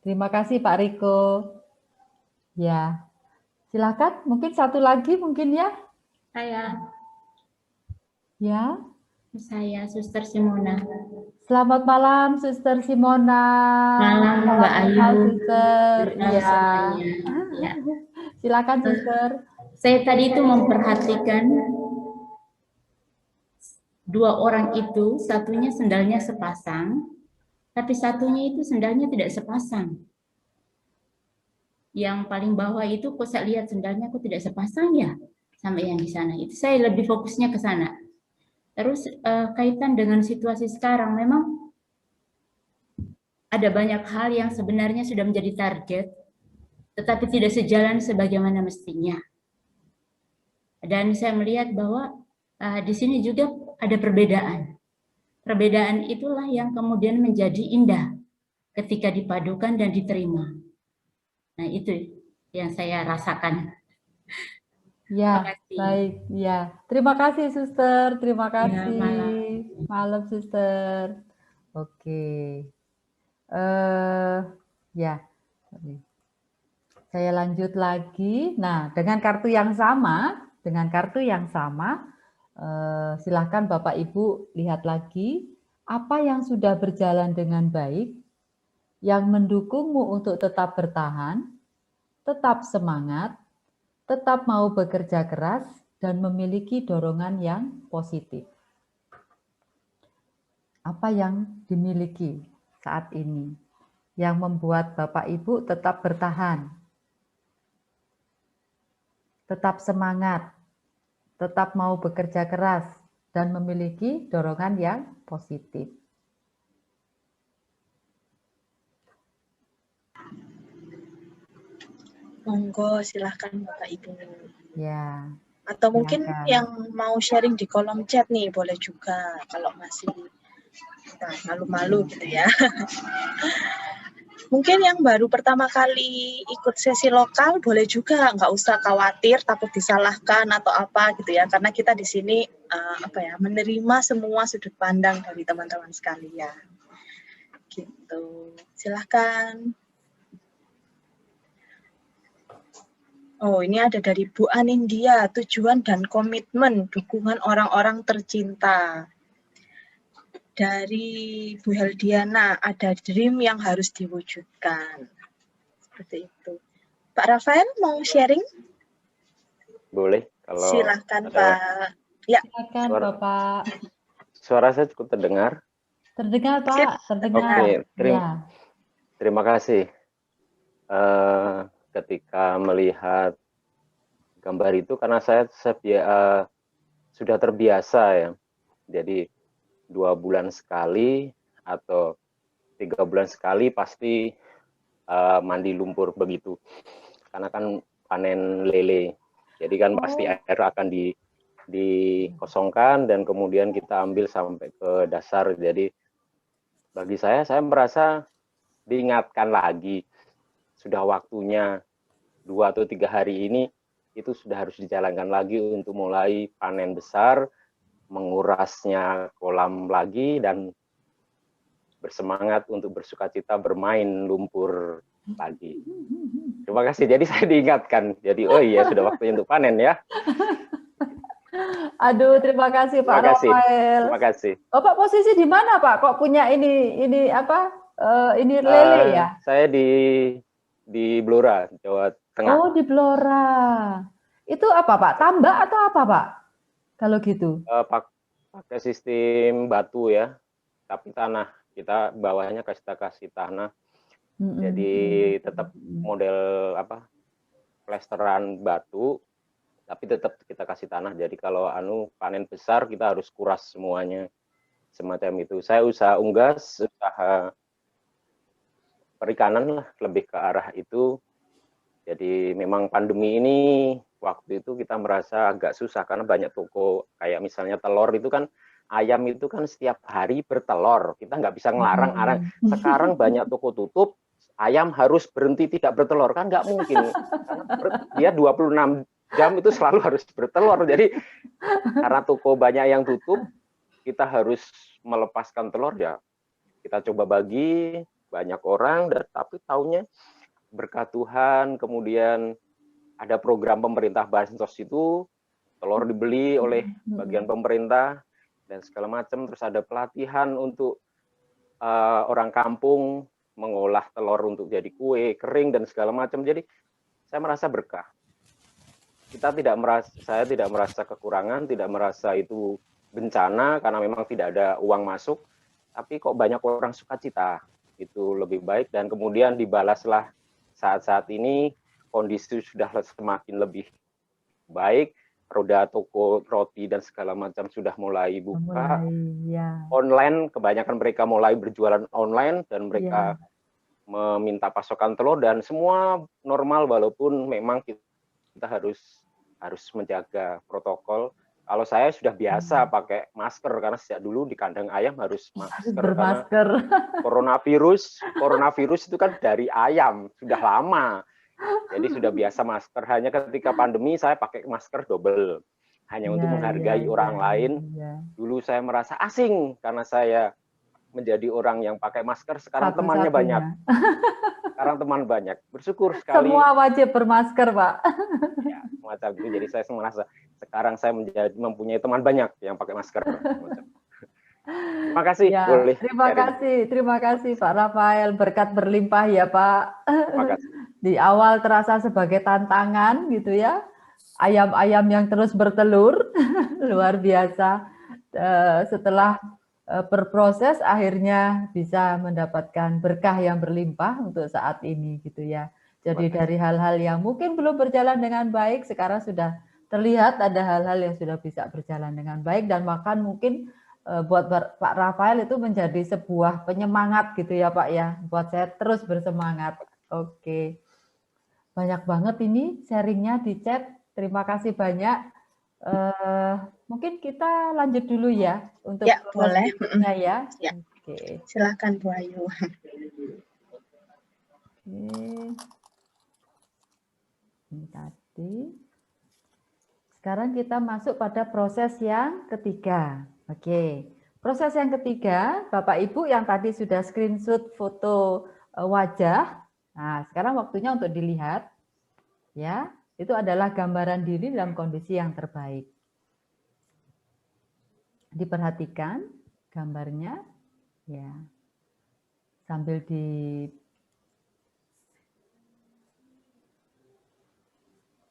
Terima kasih Pak Riko. Ya, silakan. Mungkin satu lagi mungkin ya. Saya. Ya, Saya Suster Simona. Selamat malam, Suster Simona. Malam, Mbak Salam Ayu. kenal, Suster. Malam Iya. semuanya. Ya. Silakan, Suster. Saya tadi itu memperhatikan dua orang itu, satunya sendalnya sepasang, tapi satunya itu sendalnya tidak sepasang. Yang paling bawah itu kok saya lihat sendalnya kok tidak sepasang ya, sampai yang di sana. Itu saya lebih fokusnya ke sana. Terus kaitan dengan situasi sekarang, memang ada banyak hal yang sebenarnya sudah menjadi target, tetapi tidak sejalan sebagaimana mestinya. Dan saya melihat bahwa di sini juga ada perbedaan. Perbedaan itulah yang kemudian menjadi indah ketika dipadukan dan diterima. Nah, itu yang saya rasakan. Ya, baik. Ya, terima kasih, Suster. Terima Ya, kasih. malam. Malam, Suster. Oke. Ya, sorry. Saya lanjut lagi. Nah, dengan kartu yang sama, silahkan Bapak Ibu lihat lagi apa yang sudah berjalan dengan baik, yang mendukungmu untuk tetap bertahan, tetap semangat, tetap mau bekerja keras, dan memiliki dorongan yang positif. Apa yang dimiliki saat ini yang membuat Bapak Ibu tetap bertahan, tetap semangat, tetap mau bekerja keras, dan memiliki dorongan yang positif? Monggo, silahkan Bapak Ibu. Ya. Atau mungkin silakan. yang mau sharing di kolom chat nih, boleh juga kalau masih malu-malu gitu ya. Mungkin yang baru pertama kali ikut sesi lokal boleh juga, nggak usah khawatir takut disalahkan atau apa gitu ya, karena kita di sini menerima semua sudut pandang dari teman-teman sekalian. Gitu. Silahkan. Oh, ini ada dari Bu Anindya, tujuan dan komitmen dukungan orang-orang tercinta. Dari Bu Heldiana, ada dream yang harus diwujudkan. Seperti itu. Pak Rafael mau sharing? Boleh. Kalau silahkan ada... Pak. Ya. Silakan Bapak. Suara saya cukup terdengar? Terdengar Pak, terdengar. Oke, Ya. terima kasih. Ketika melihat gambar itu, karena saya sudah terbiasa ya, jadi 2 bulan sekali atau 3 bulan sekali pasti mandi lumpur begitu, karena kan panen lele, jadi kan pasti air akan dikosongkan dan kemudian kita ambil sampai ke dasar. Jadi bagi saya merasa diingatkan lagi, sudah waktunya 2 atau 3 hari ini itu sudah harus dijalankan lagi untuk mulai panen besar, mengurasnya kolam lagi, dan bersemangat untuk bersukacita bermain lumpur lagi. Terima kasih. Jadi saya diingatkan. Jadi oh iya, sudah waktunya untuk panen ya. Aduh, terima kasih Pak Rafael. Terima kasih. Bapak posisi di mana Pak? Kok punya ini lele ya? Saya di Blora, Jawa Tengah. Oh, di Blora. Itu apa Pak? Tambak atau apa Pak? Kalau gitu? Pakai sistem batu ya, tapi tanah. Kita bawahnya kasih tanah. Jadi tetap model plesteran batu, tapi tetap kita kasih tanah. Jadi kalau panen besar kita harus kuras semuanya, semacam itu. Saya usaha unggas, usaha perikanan lah, lebih ke arah itu. Jadi memang pandemi ini waktu itu kita merasa agak susah karena banyak toko, kayak misalnya telur itu kan, ayam itu kan setiap hari bertelur, kita nggak bisa ngelarang. Sekarang banyak toko tutup, ayam harus berhenti tidak bertelur, kan nggak mungkin, karena dia 26 jam itu selalu harus bertelur. Jadi karena toko banyak yang tutup, kita harus melepaskan telur ya, kita coba bagi banyak orang, tapi taunya berkat Tuhan, kemudian ada program pemerintah Bansos itu, telur dibeli oleh bagian pemerintah, dan segala macam. Terus ada pelatihan untuk orang kampung mengolah telur untuk jadi kue kering dan segala macam. Jadi saya merasa berkah. Saya tidak merasa kekurangan, tidak merasa itu bencana karena memang tidak ada uang masuk. Tapi kok banyak orang sukacita, itu lebih baik. Dan kemudian dibalaslah saat-saat ini kondisi sudah semakin lebih baik. Roda toko roti dan segala macam sudah mulai buka. Online, kebanyakan mereka mulai berjualan online dan mereka meminta pasokan telur dan semua normal walaupun memang kita harus menjaga protokol. Kalau saya sudah biasa pakai masker karena sejak dulu di kandang ayam harus masker bermasker. Karena coronavirus itu kan dari ayam sudah lama. Jadi sudah biasa masker, hanya ketika pandemi saya pakai masker double. Hanya untuk menghargai orang lain. Dulu saya merasa asing karena saya menjadi orang yang pakai masker, sekarang temannya banyak. Sekarang teman banyak. Bersyukur sekali. Semua wajib bermasker, Pak. Ya, semacam itu. Jadi saya merasa sekarang saya mempunyai teman banyak yang pakai masker. Terima kasih. Ya, boleh. Terima kasih Pak Rafael. Berkat berlimpah ya Pak. Terima kasih. Di awal terasa sebagai tantangan gitu ya. Ayam-ayam yang terus bertelur, luar biasa. Setelah berproses akhirnya bisa mendapatkan berkah yang berlimpah untuk saat ini gitu ya. Jadi dari hal-hal yang mungkin belum berjalan dengan baik, sekarang sudah terlihat ada hal-hal yang sudah bisa berjalan dengan baik, dan bahkan mungkin buat Pak Rafael itu menjadi sebuah penyemangat gitu ya Pak ya, buat saya terus bersemangat. Oke, banyak banget ini sharingnya di chat, terima kasih banyak. Mungkin kita lanjut dulu ya untuk boleh ya. Oke. Silakan Bu Ayu. Oke. Ini tadi. Sekarang kita masuk pada proses yang ketiga. Oke, proses yang ketiga, Bapak Ibu yang tadi sudah screenshot foto wajah, nah sekarang waktunya untuk dilihat, ya, itu adalah gambaran diri dalam kondisi yang terbaik. Diperhatikan gambarnya, ya, sambil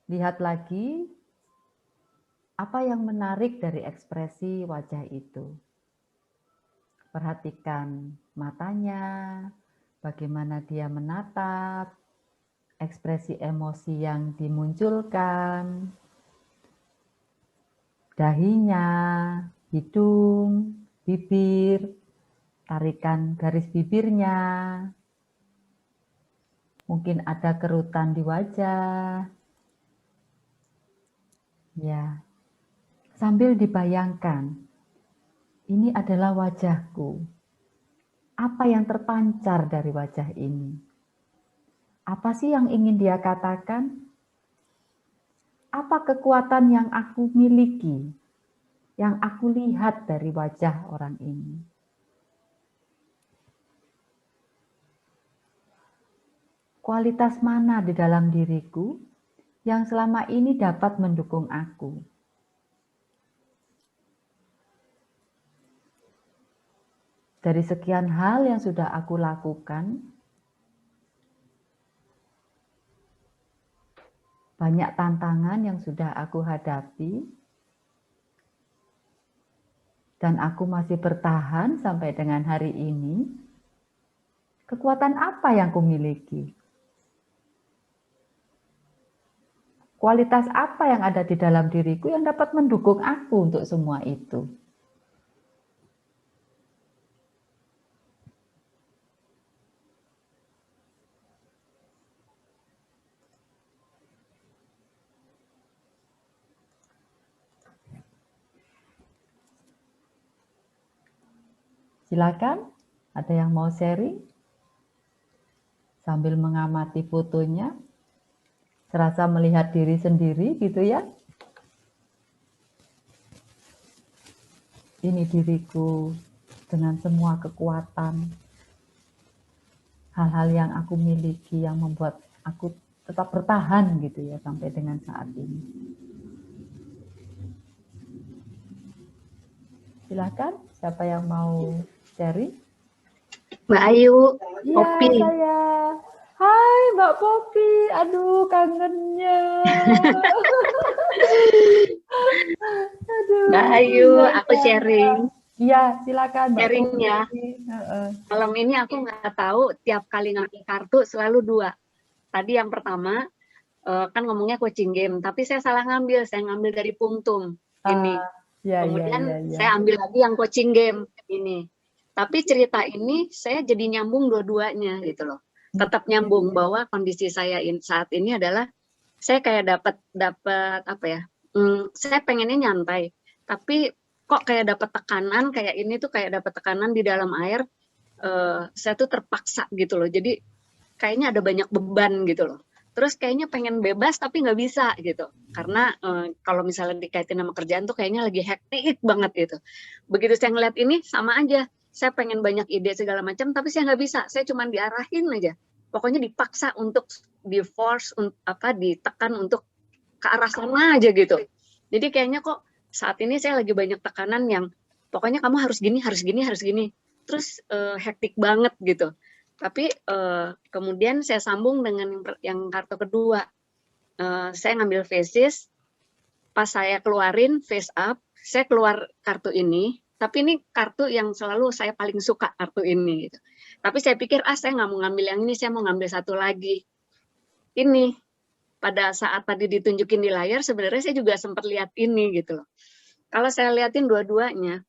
dilihat lagi. Apa yang menarik dari ekspresi wajah itu? Perhatikan matanya, bagaimana dia menatap, ekspresi emosi yang dimunculkan, dahinya, hidung, bibir, tarikan garis bibirnya, mungkin ada kerutan di wajah, ya. Sambil dibayangkan, ini adalah wajahku. Apa yang terpancar dari wajah ini? Apa sih yang ingin dia katakan? Apa kekuatan yang aku miliki, yang aku lihat dari wajah orang ini? Kualitas mana di dalam diriku yang selama ini dapat mendukung aku? Dari sekian hal yang sudah aku lakukan, banyak tantangan yang sudah aku hadapi, dan aku masih bertahan sampai dengan hari ini. Kekuatan apa yang kumiliki? Kualitas apa yang ada di dalam diriku yang dapat mendukung aku untuk semua itu? Silakan, ada yang mau sharing? Sambil mengamati fotonya, serasa melihat diri sendiri gitu ya. Ini diriku dengan semua kekuatan, hal-hal yang aku miliki yang membuat aku tetap bertahan gitu ya sampai dengan saat ini. Silakan, siapa yang mau sharing? Mbak Ayu, Iya, Popi. saya. Hai Mbak Popi, aduh kangennya. Aduh, Mbak Ayu, iya, aku iya. sharing. Iya, silakan Mbak Sharing Popi. ya. Malam ini aku nggak tahu tiap kali ngambil kartu selalu 2. Tadi yang pertama kan ngomongnya coaching game, tapi saya salah ngambil. Saya ngambil dari Pungtum ini. Ya, Kemudian ya, ya. saya ambil lagi yang coaching game ini. Tapi cerita ini saya jadi nyambung dua-duanya gitu loh. Tetap nyambung bahwa kondisi saya saat ini adalah saya kayak dapat apa ya? Saya pengennya nyantai, tapi kok kayak dapat tekanan kayak ini tuh kayak dapat tekanan di dalam air. Saya tuh terpaksa gitu loh. Jadi kayaknya ada banyak beban gitu loh. Terus kayaknya pengen bebas tapi nggak bisa gitu. Karena kalau misalnya dikaitin sama kerjaan tuh kayaknya lagi hektik banget gitu. Begitu saya ngeliat ini sama aja. Saya pengen banyak ide segala macam tapi saya nggak bisa. Saya cuma diarahin aja. Pokoknya dipaksa untuk di-force, ditekan untuk ke arah sana aja gitu. Jadi kayaknya kok saat ini saya lagi banyak tekanan yang pokoknya kamu harus gini, harus gini, harus gini. Terus hektik banget gitu. Tapi kemudian saya sambung dengan yang kartu kedua. Saya ngambil faces, pas saya keluarin face up, saya keluar kartu ini. Tapi ini kartu yang selalu saya paling suka, kartu ini. Gitu. Tapi saya pikir, saya nggak mau ngambil yang ini, saya mau ngambil satu lagi. Ini, pada saat tadi ditunjukin di layar, sebenarnya saya juga sempat lihat ini gitu loh. Kalau saya liatin dua-duanya,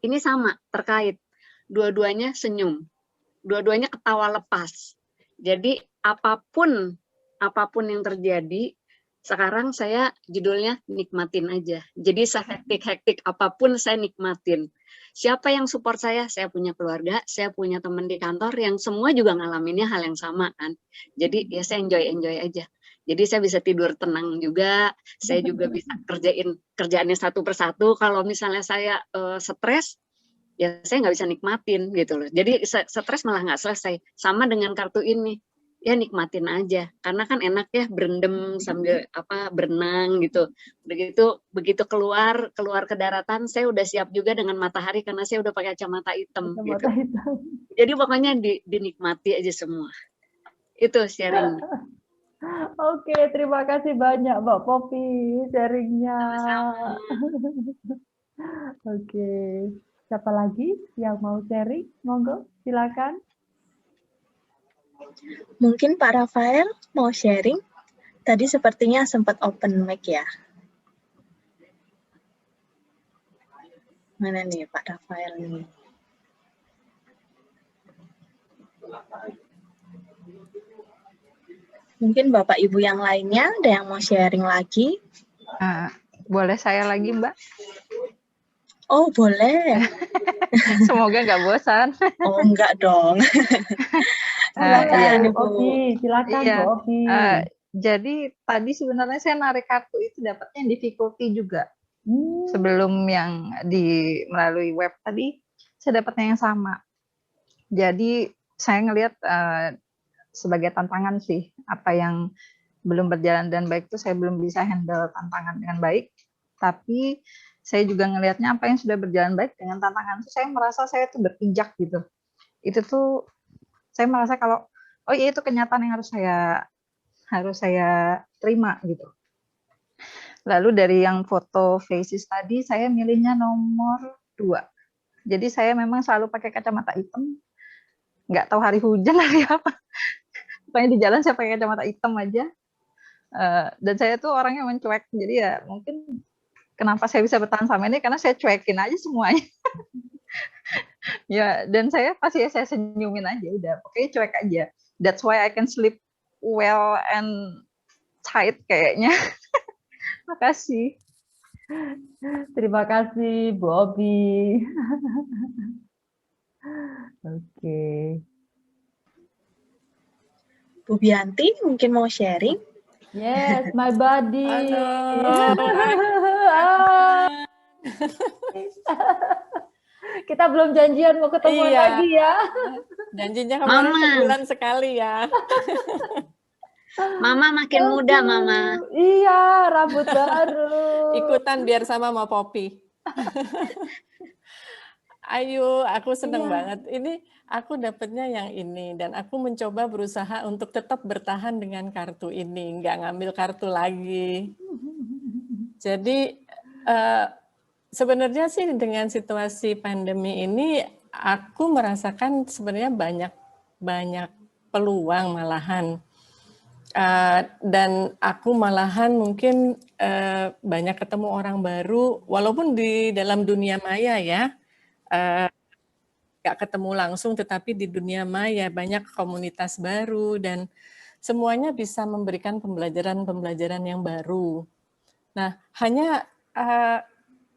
ini sama, terkait. Dua-duanya senyum. Dua-duanya ketawa lepas. Jadi apapun yang terjadi, sekarang saya judulnya nikmatin aja. Jadi sehektik-hektik apapun saya nikmatin. Siapa yang support saya punya keluarga, saya punya teman di kantor yang semua juga ngalaminnya hal yang sama kan. Jadi ya saya enjoy aja. Jadi saya bisa tidur tenang juga, saya juga bisa kerjaannya satu persatu. Kalau misalnya saya stres, ya saya nggak bisa nikmatin gitu loh. Jadi stres malah nggak selesai. Sama dengan kartu ini, ya nikmatin aja. Karena kan enak ya berendam sambil berenang gitu. Begitu keluar ke daratan, saya udah siap juga dengan matahari karena saya udah pakai kacamata hitam. Gitu. Jadi pokoknya dinikmati aja semua. Itu sharing. Oke, terima kasih banyak Mbak Popi sharingnya. Oke. Siapa lagi yang mau sharing? Monggo, silakan. Mungkin Pak Rafael mau sharing? Tadi sepertinya sempat open mic ya. Mana nih Pak Rafael nih? Mungkin Bapak Ibu yang lainnya ada yang mau sharing lagi? Boleh saya lagi, Mbak? Oh, boleh. Semoga nggak bosan. Oh, enggak dong. Silakan, Opi. Silakan, Iya. Opi. Jadi tadi sebenarnya saya narik kartu itu dapatnya difficulty juga. Sebelum yang melalui web tadi, saya dapatnya yang sama. Jadi saya ngelihat sebagai tantangan sih, apa yang belum berjalan dan baik itu saya belum bisa handle tantangan dengan baik. Tapi saya juga ngelihatnya apa yang sudah berjalan baik dengan tantangan itu, saya merasa saya tuh berpijak gitu. Itu tuh saya merasa kalau oh iya itu kenyataan yang harus saya terima gitu. Lalu dari yang foto faces tadi saya milihnya nomor 2. Jadi saya memang selalu pakai kacamata hitam. Nggak tahu hari hujan hari apa. Pokoknya di jalan saya pakai kacamata hitam aja. Dan saya tuh orangnya mencuek. Jadi ya mungkin kenapa saya bisa bertahan sama ini karena saya cuekin aja semuanya. Ya, dan saya pasti saya senyumin aja udah. Oke, cuek aja. That's why I can sleep well and tight kayaknya. Makasih. Terima kasih Bu Obi. Oke. Bu Bianti mungkin mau sharing? Yes, my body. Kita belum janjian mau ketemu lagi ya. Janjinya kemarin sebulan sekali ya. Mama makin muda, Mama. Iya, rambut baru. Ikutan biar sama sama Poppy. Ayo, aku seneng Iya. banget. Ini aku dapatnya yang ini dan aku mencoba berusaha untuk tetap bertahan dengan kartu ini, nggak ngambil kartu lagi. Jadi sebenarnya sih dengan situasi pandemi ini aku merasakan sebenarnya banyak peluang malahan. Dan aku malahan mungkin banyak ketemu orang baru, walaupun di dalam dunia maya ya, nggak ketemu langsung, tetapi di dunia maya banyak komunitas baru dan semuanya bisa memberikan pembelajaran-pembelajaran yang baru. Nah, hanya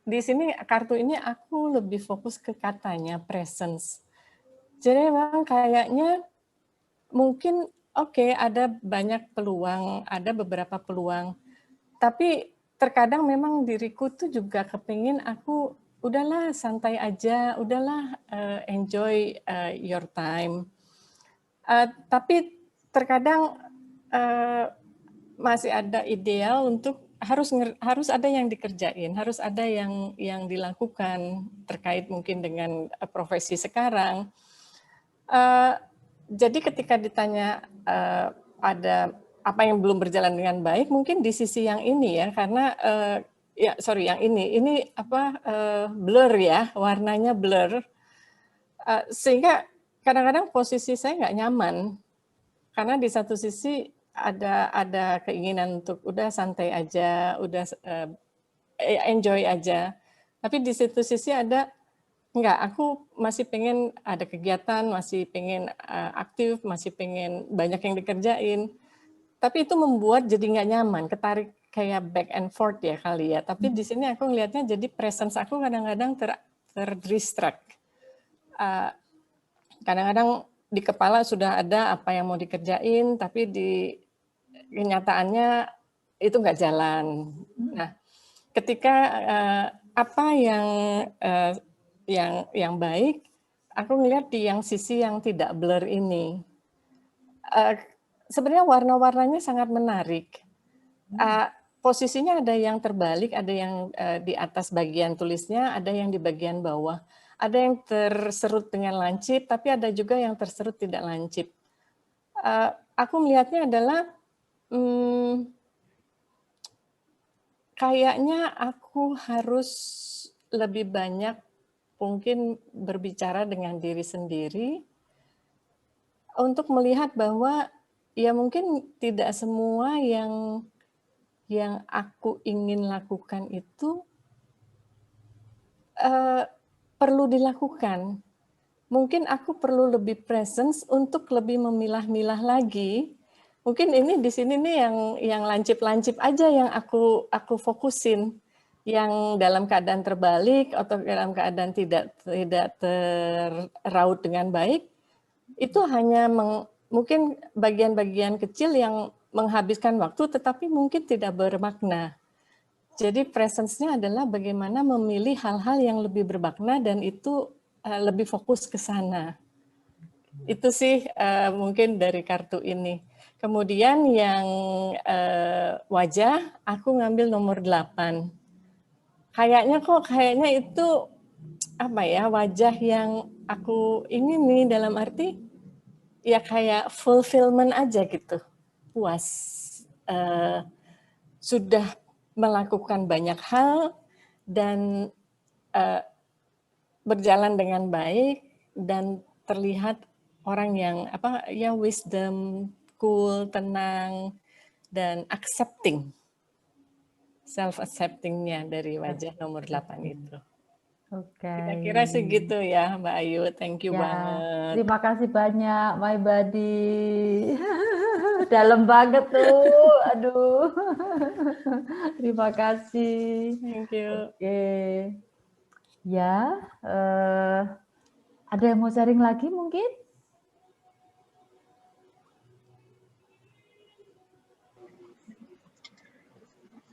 di sini kartu ini aku lebih fokus ke katanya presence. Jadi memang kayaknya mungkin oke, ada banyak peluang, ada beberapa peluang. Tapi terkadang memang diriku tuh juga kepingin aku udahlah santai aja, udahlah enjoy your time. Tapi terkadang masih ada ideal untuk harus ada yang dikerjain, harus ada yang dilakukan terkait mungkin dengan profesi sekarang. Jadi ketika ditanya ada apa yang belum berjalan dengan baik, mungkin di sisi yang ini ya, karena yang ini apa blur ya, warnanya blur, sehingga kadang-kadang posisi saya nggak nyaman, karena di satu sisi ada keinginan untuk udah santai aja, udah enjoy aja, tapi di satu sisi ada enggak, aku masih pengen ada kegiatan, masih pengen aktif, masih pengen banyak yang dikerjain. Tapi itu membuat jadi nggak nyaman, ketarik kayak back and forth ya kali ya. Tapi di sini aku ngelihatnya jadi presence aku kadang-kadang terdistract. Kadang-kadang di kepala sudah ada apa yang mau dikerjain, tapi di kenyataannya itu nggak jalan. Nah, ketika apa yang baik, aku ngelihat di yang sisi yang tidak blur ini. Sebenarnya warna-warnanya sangat menarik. Posisinya ada yang terbalik, ada yang di atas bagian tulisnya, ada yang di bagian bawah. Ada yang terserut dengan lancip, tapi ada juga yang terserut tidak lancip. Aku melihatnya adalah kayaknya aku harus lebih banyak mungkin berbicara dengan diri sendiri untuk melihat bahwa ya mungkin tidak semua yang aku ingin lakukan itu perlu dilakukan. Mungkin aku perlu lebih presence untuk lebih memilah-milah lagi. Mungkin ini di sini nih yang lancip-lancip aja yang aku fokusin. Yang dalam keadaan terbalik atau dalam keadaan tidak terraut dengan baik, itu hanya mungkin bagian-bagian kecil yang menghabiskan waktu tetapi mungkin tidak bermakna. Jadi presence-nya adalah bagaimana memilih hal-hal yang lebih bermakna dan itu lebih fokus ke sana. Itu sih mungkin dari kartu ini. Kemudian yang wajah, aku ngambil nomor 8. Kayaknya itu apa ya, wajah yang aku ingin nih, dalam arti ya kayak fulfillment aja gitu, puas, sudah melakukan banyak hal dan berjalan dengan baik dan terlihat orang yang wisdom, cool, tenang dan accepting, self-accepting-nya dari wajah nomor 8 itu. Oke. Kira-kira segitu ya Mbak Ayu, thank you banget. Terima kasih banyak my buddy. Dalam banget tuh, aduh. Terima kasih. Thank you. Oke. Ya, ada yang mau sharing lagi mungkin?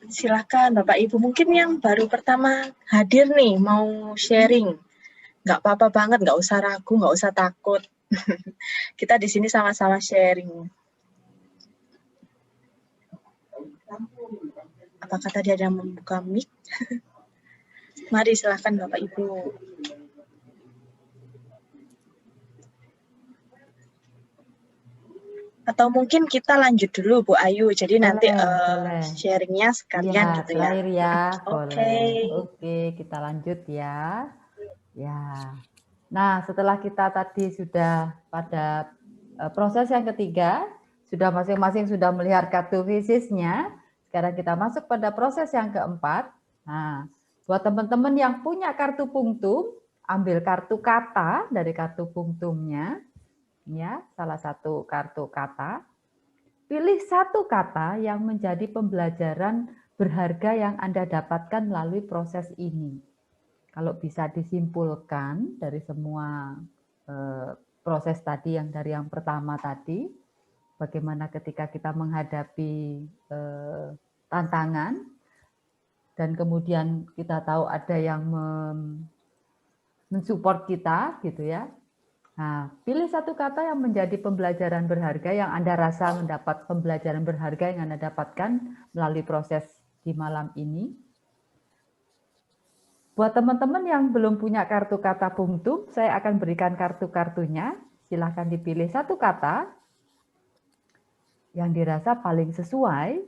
Silakan Bapak Ibu, mungkin yang baru pertama hadir nih mau sharing. Nggak apa-apa banget, nggak usah ragu, nggak usah takut. Kita di sini sama-sama sharing. Apakah tadi ada yang membuka mic? Mari silakan Bapak Ibu. Atau mungkin kita lanjut dulu Bu Ayu, jadi nanti Boleh. sharingnya sekalian Iya, gitu ya. terakhir ya, Oke. boleh. Oke, kita lanjut ya. Ya. Nah, setelah kita tadi sudah pada proses yang ketiga, sudah masing-masing sudah melihat kartu fisisnya, sekarang kita masuk pada proses yang keempat. Nah, buat teman-teman yang punya kartu punktum, ambil kartu kata dari kartu punktumnya, ya, salah satu kartu kata. Pilih satu kata yang menjadi pembelajaran berharga yang Anda dapatkan melalui proses ini. Kalau bisa disimpulkan dari semua proses tadi, dari yang pertama tadi, bagaimana ketika kita menghadapi tantangan, dan kemudian kita tahu ada yang mensupport kita, gitu ya. Nah, pilih satu kata yang menjadi pembelajaran berharga yang Anda rasa mendapat pembelajaran berharga yang Anda dapatkan melalui proses di malam ini. Buat teman-teman yang belum punya kartu kata punktum, saya akan berikan kartu-kartunya. Silahkan dipilih satu kata yang dirasa paling sesuai.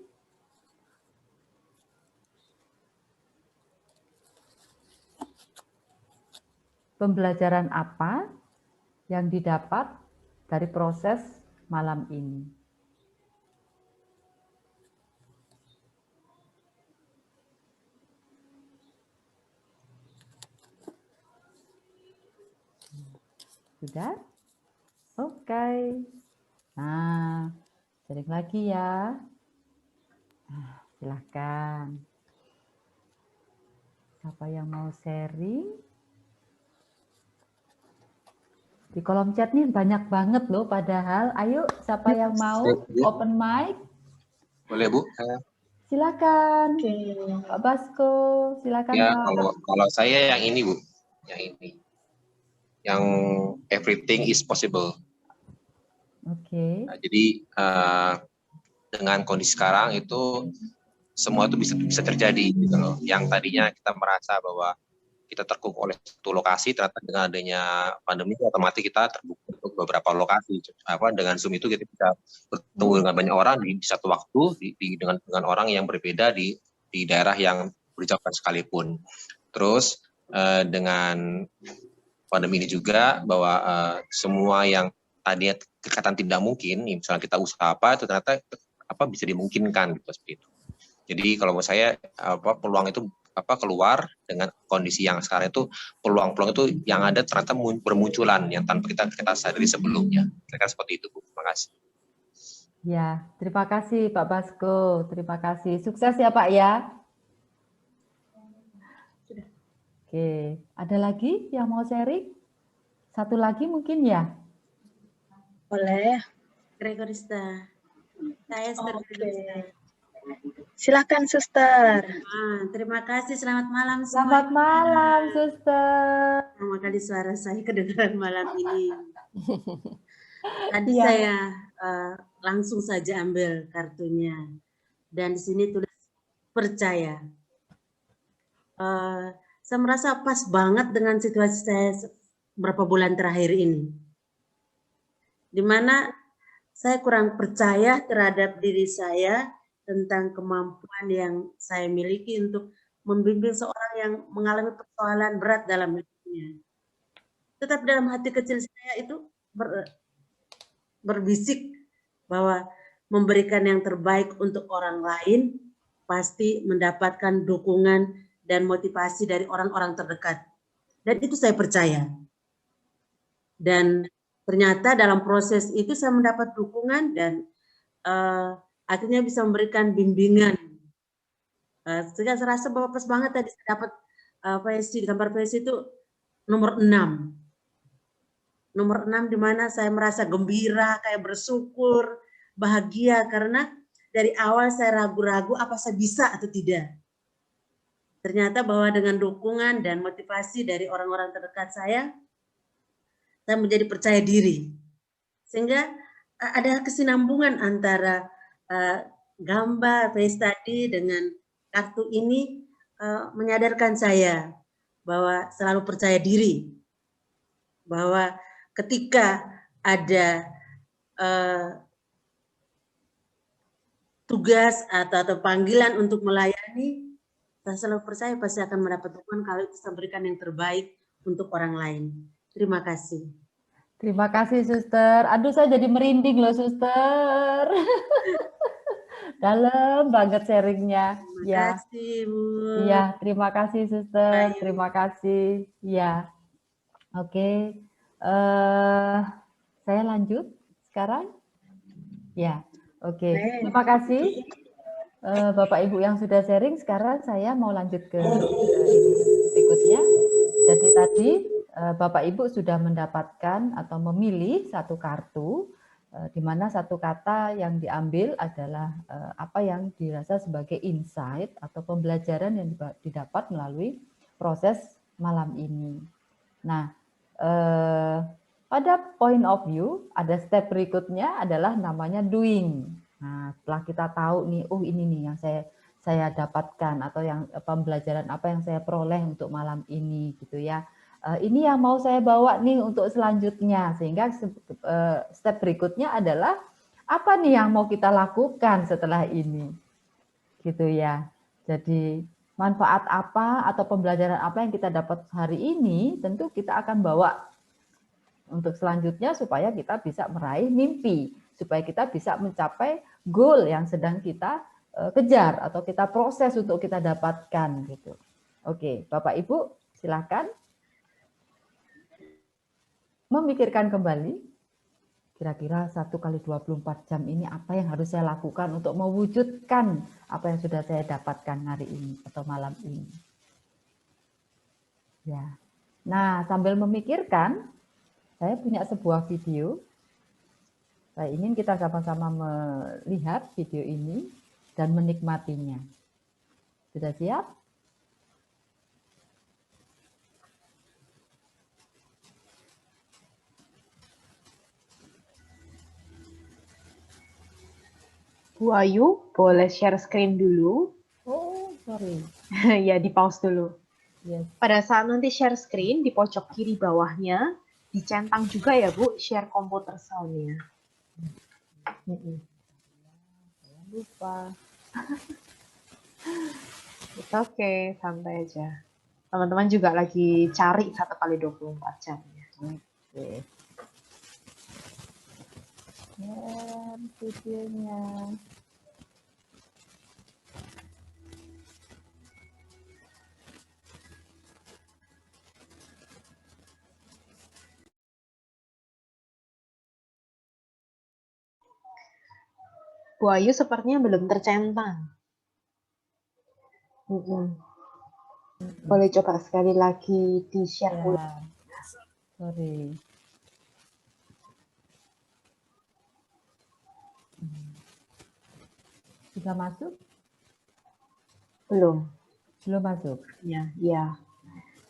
Pembelajaran apa yang didapat dari proses malam ini. Sudah? Oke. Nah, sharing lagi ya. Nah, silahkan. Siapa yang mau sharing? Di kolom chat nih banyak banget loh padahal. Ayo, siapa yang mau open mic? Boleh Bu? Silakan. Pak Basko, silakan Ya, Pak. kalau saya yang ini Bu, yang ini. Yang everything is possible. Oke. Nah, jadi dengan kondisi sekarang itu semua itu bisa terjadi gitu loh. Yang tadinya kita merasa bahwa kita terkungkung oleh satu lokasi, ternyata dengan adanya pandemi otomatis kita terbuka untuk beberapa lokasi. Dengan Zoom itu kita bisa bertemu dengan banyak orang di satu waktu, dengan orang yang berbeda di daerah yang berjauhan sekalipun. Terus dengan pandemi ini juga bahwa semua yang tadinya kelihatan tidak mungkin, misalnya kita usaha apa, itu ternyata bisa dimungkinkan gitu seperti itu. Jadi kalau menurut saya peluang itu keluar dengan kondisi yang sekarang itu, peluang-peluang itu yang ada ternyata bermunculan yang tanpa kita sadari sebelumnya. Kira-kira seperti itu Bu. Terima kasih. Ya, terima kasih Pak Basko. Terima kasih. Sukses ya Pak ya. Oke, ada lagi yang mau sharing? Satu lagi mungkin ya? Boleh. Gregorista. Saya Gregorista. Silakan Suster. Terima kasih, selamat malam semua. Selamat malam Suster. Pertama kali suara saya kedengaran malam ini. Tadi saya langsung saja ambil kartunya. Dan di sini tulis percaya. Saya merasa pas banget dengan situasi saya beberapa bulan terakhir ini. Di mana saya kurang percaya terhadap diri saya tentang kemampuan yang saya miliki untuk membimbing seorang yang mengalami persoalan berat dalam hidupnya. Tetapi dalam hati kecil saya itu berbisik bahwa memberikan yang terbaik untuk orang lain pasti mendapatkan dukungan dan motivasi dari orang-orang terdekat. Dan itu saya percaya. Dan ternyata dalam proses itu saya mendapat dukungan dan akhirnya bisa memberikan bimbingan. Saya rasa bahwa pas banget tadi saya dapat gambar PSC itu nomor 6. Nomor 6 di mana saya merasa gembira, kayak bersyukur, bahagia karena dari awal saya ragu-ragu apa saya bisa atau tidak. Ternyata bahwa dengan dukungan dan motivasi dari orang-orang terdekat saya menjadi percaya diri. Sehingga ada kesinambungan antara gambar face tadi dengan kartu ini menyadarkan saya bahwa selalu percaya diri, bahwa ketika ada tugas atau panggilan untuk melayani, saya selalu percaya pasti akan mendapat dukungan kalau itu memberikan yang terbaik untuk orang lain. Terima kasih. Terima kasih, Suster. Aduh, saya jadi merinding loh, Suster. Dalam banget sharingnya. Terima kasih, Bu. Iya, terima kasih, Suster. Ayu. Terima kasih. Ya, oke. Saya lanjut sekarang. Ya, oke. Terima kasih, Bapak Ibu yang sudah sharing. Sekarang saya mau lanjut ke berikutnya. Jadi tadi Bapak Ibu sudah mendapatkan atau memilih satu kartu, di mana satu kata yang diambil adalah apa yang dirasa sebagai insight atau pembelajaran yang didapat melalui proses malam ini. Nah, pada point of view, ada step berikutnya adalah namanya doing. Nah, setelah kita tahu nih, oh ini nih yang saya dapatkan atau yang pembelajaran apa yang saya peroleh untuk malam ini gitu ya. Ini yang mau saya bawa nih untuk selanjutnya, sehingga step berikutnya adalah apa nih yang mau kita lakukan setelah ini gitu ya. Jadi manfaat apa atau pembelajaran apa yang kita dapat hari ini tentu kita akan bawa untuk selanjutnya supaya kita bisa meraih mimpi, supaya kita bisa mencapai goal yang sedang kita kejar atau kita proses untuk kita dapatkan gitu. Oke, Bapak Ibu silakan memikirkan kembali kira-kira 1 kali 24 jam ini apa yang harus saya lakukan untuk mewujudkan apa yang sudah saya dapatkan hari ini atau malam ini. Ya. Nah, sambil memikirkan, saya punya sebuah video. Saya ingin kita sama-sama melihat video ini dan menikmatinya. Sudah siap? Bu Ayu, boleh share screen dulu? Oh, sorry. Ya, di pause dulu. Yes. Pada saat nanti share screen, di pojok kiri bawahnya, dicentang juga ya Bu, share komputer sound-nya. Lupa. Oke, santai aja. Teman-teman juga lagi cari 1 kali 24 jam. Oke. Dan videonya. Bu Ayu sepertinya belum tercentang. Boleh coba sekali lagi di-share ulang. Ya. Sorry. Sudah masuk? Belum. Belum masuk? Ya, ya.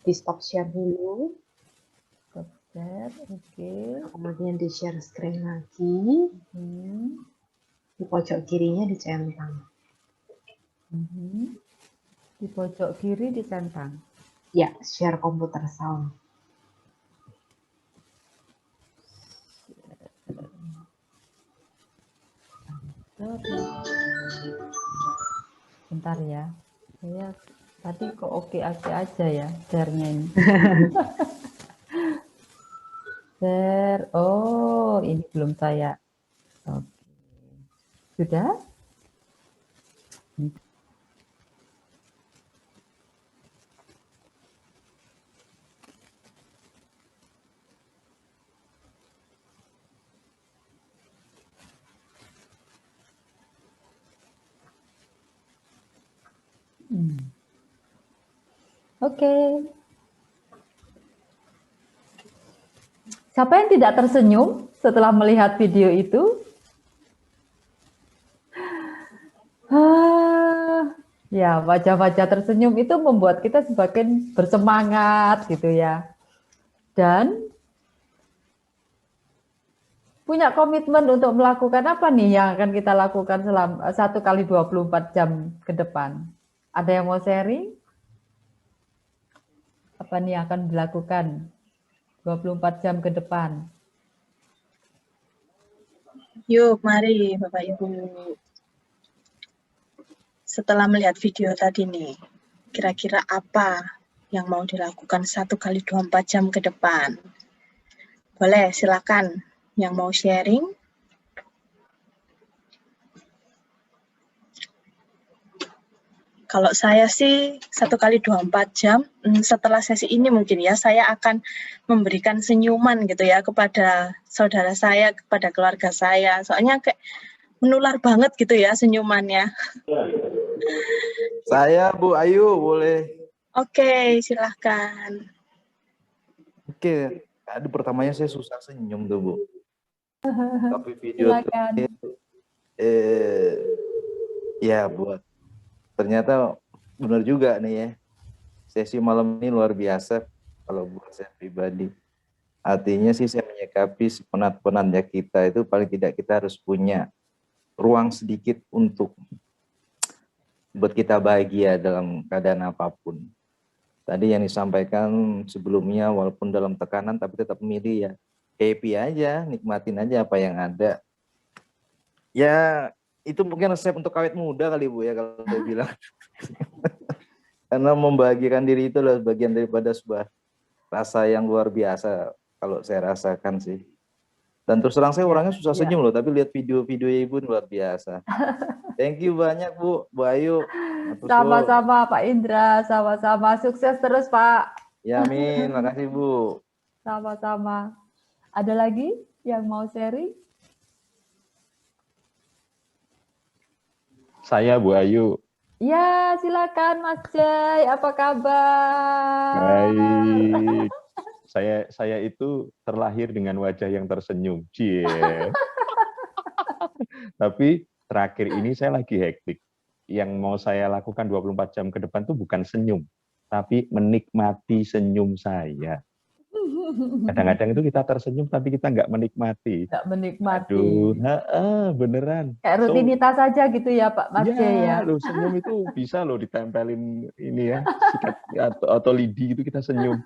Di stop share dulu. Stop share, oke. Kemudian di share screen lagi. Di pojok kirinya dicentang. Di pojok kiri dicentang. Ya, share komputer sound. Bentar ya. Saya tadi kok oke aja ya share-nya ini. Share. Oh, ini belum saya. Oke. Sudah? Oke. Siapa yang tidak tersenyum setelah melihat video itu? Ya, wajah-wajah tersenyum itu membuat kita semakin bersemangat gitu ya. Dan punya komitmen untuk melakukan apa nih yang akan kita lakukan selama 1 kali 24 jam ke depan. Ada yang mau sharing? Apa nih yang akan dilakukan 24 jam ke depan? Yuk, mari Bapak Ibu. Setelah melihat video tadi nih, kira-kira apa yang mau dilakukan 1 kali 24 jam ke depan? Boleh, silakan yang mau sharing. Kalau saya sih 1 kali 24 jam, setelah sesi ini mungkin ya, saya akan memberikan senyuman gitu ya kepada saudara saya, kepada keluarga saya. Soalnya kayak menular banget gitu ya senyumannya. Saya Bu Ayu, boleh? Oke, silahkan. Oke, aduh pertamanya saya susah senyum tuh Bu. Tapi video Silakan. ya buat ternyata benar juga nih ya. Sesi malam ini luar biasa kalau buat saya pribadi. Artinya sih saya menyikapi sepenat-penatnya kita itu paling tidak kita harus punya ruang sedikit untuk buat kita bahagia dalam keadaan apapun. Tadi yang disampaikan sebelumnya walaupun dalam tekanan tapi tetap milih ya happy aja, nikmatin aja apa yang ada. Ya itu mungkin resep untuk awet muda kali Bu ya kalau saya bilang. Karena membahagiakan diri itu adalah bagian daripada sebuah rasa yang luar biasa kalau saya rasakan sih. Dan terus terang saya orangnya susah senyum loh, tapi lihat video-video Ibu luar biasa. Thank you banyak Bu Ayu. Sama-sama Pak Indra, sama-sama. Sukses terus Pak. Ya amin, makasih Bu. Sama-sama. Ada lagi yang mau sharing? Saya Bu Ayu. Ya, silakan Mas Jai. Apa kabar? Baik. Saya itu terlahir dengan wajah yang tersenyum. Cie. Tapi terakhir ini saya lagi hektik. Yang mau saya lakukan 24 jam ke depan tuh bukan senyum, tapi menikmati senyum saya. Kadang-kadang itu kita tersenyum tapi kita nggak menikmati. Nggak menikmati. Aduh, beneran. Kayak rutinitas aja gitu ya Pak Mas Jai ya. Loh, senyum itu bisa loh ditempelin ini ya, sikat atau lidi itu kita senyum.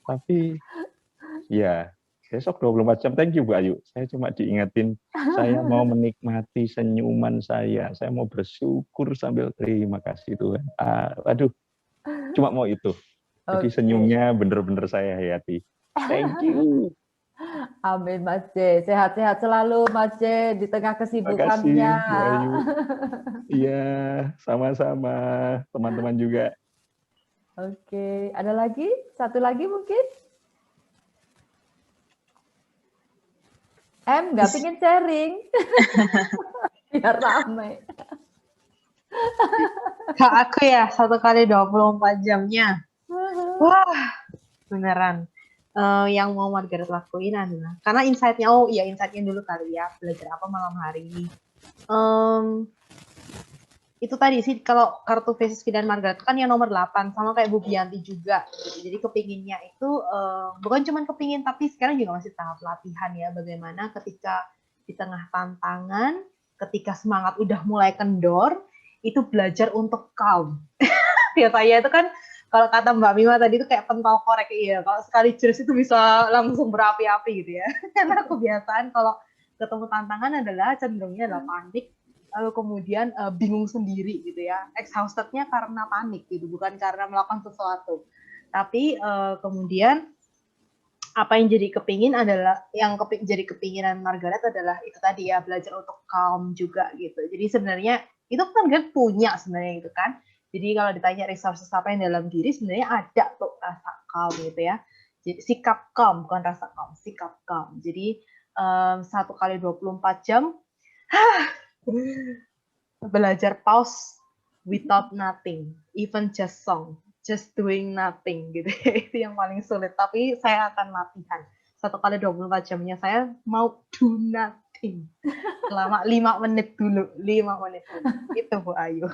Tapi ya besok 24 jam. Thank you Bu Ayu. Saya cuma diingetin saya mau menikmati senyuman saya. Saya mau bersyukur sambil terima kasih Tuhan. Aduh, cuma mau itu. Jadi senyumnya bener-bener saya hayati. Thank you. Amin Mas J. Sehat-sehat selalu Mas J di tengah kesibukannya. Makasih, Bu Ayu. Iya, sama-sama. Teman-teman juga. Oke, ada lagi? Satu lagi mungkin? Nggak pingin sharing. Biar ramai. Kak aku ya 1 kali 24 jamnya. Wah, beneran. Yang mau Margaret lakuin adalah karena insight-nya, insight-nya dulu kali ya, belajar apa malam hari ini. Itu tadi sih kalau kartu VSSP dan Margaret kan yang nomor 8 sama kayak Bu Bianti juga gitu. Jadi kepinginnya itu bukan cuma kepingin tapi sekarang juga masih tahap latihan ya, bagaimana ketika di tengah tantangan, ketika semangat udah mulai kendor, itu belajar untuk calm. Ya saya itu kan kalau kata Mbak Mima tadi itu kayak pentol korek, iya. Kalau sekali jers itu bisa langsung berapi-api gitu ya. Karena kebiasaan kalau ketemu tantangan adalah cenderungnya adalah panik, lalu kemudian bingung sendiri gitu ya. Exhausted-nya karena panik gitu, bukan karena melakukan sesuatu. Tapi kemudian apa yang jadi kepingin adalah, jadi kepinginan Margaret adalah itu tadi ya, belajar untuk calm juga gitu. Jadi sebenarnya itu kan Margaret punya sebenarnya gitu kan. Jadi kalau ditanya resources apa yang dalam diri, sebenarnya ada tuh rasa calm gitu ya. Jadi sikap calm, bukan rasa calm, sikap calm. Jadi 1 kali 24 jam, belajar pause without nothing, even just song, just doing nothing gitu. Itu yang paling sulit, tapi saya akan latihan. 1 kali 24 jamnya saya mau do nothing. Selama 5 menit dulu, 5 menit dulu. Itu Bu Ayu.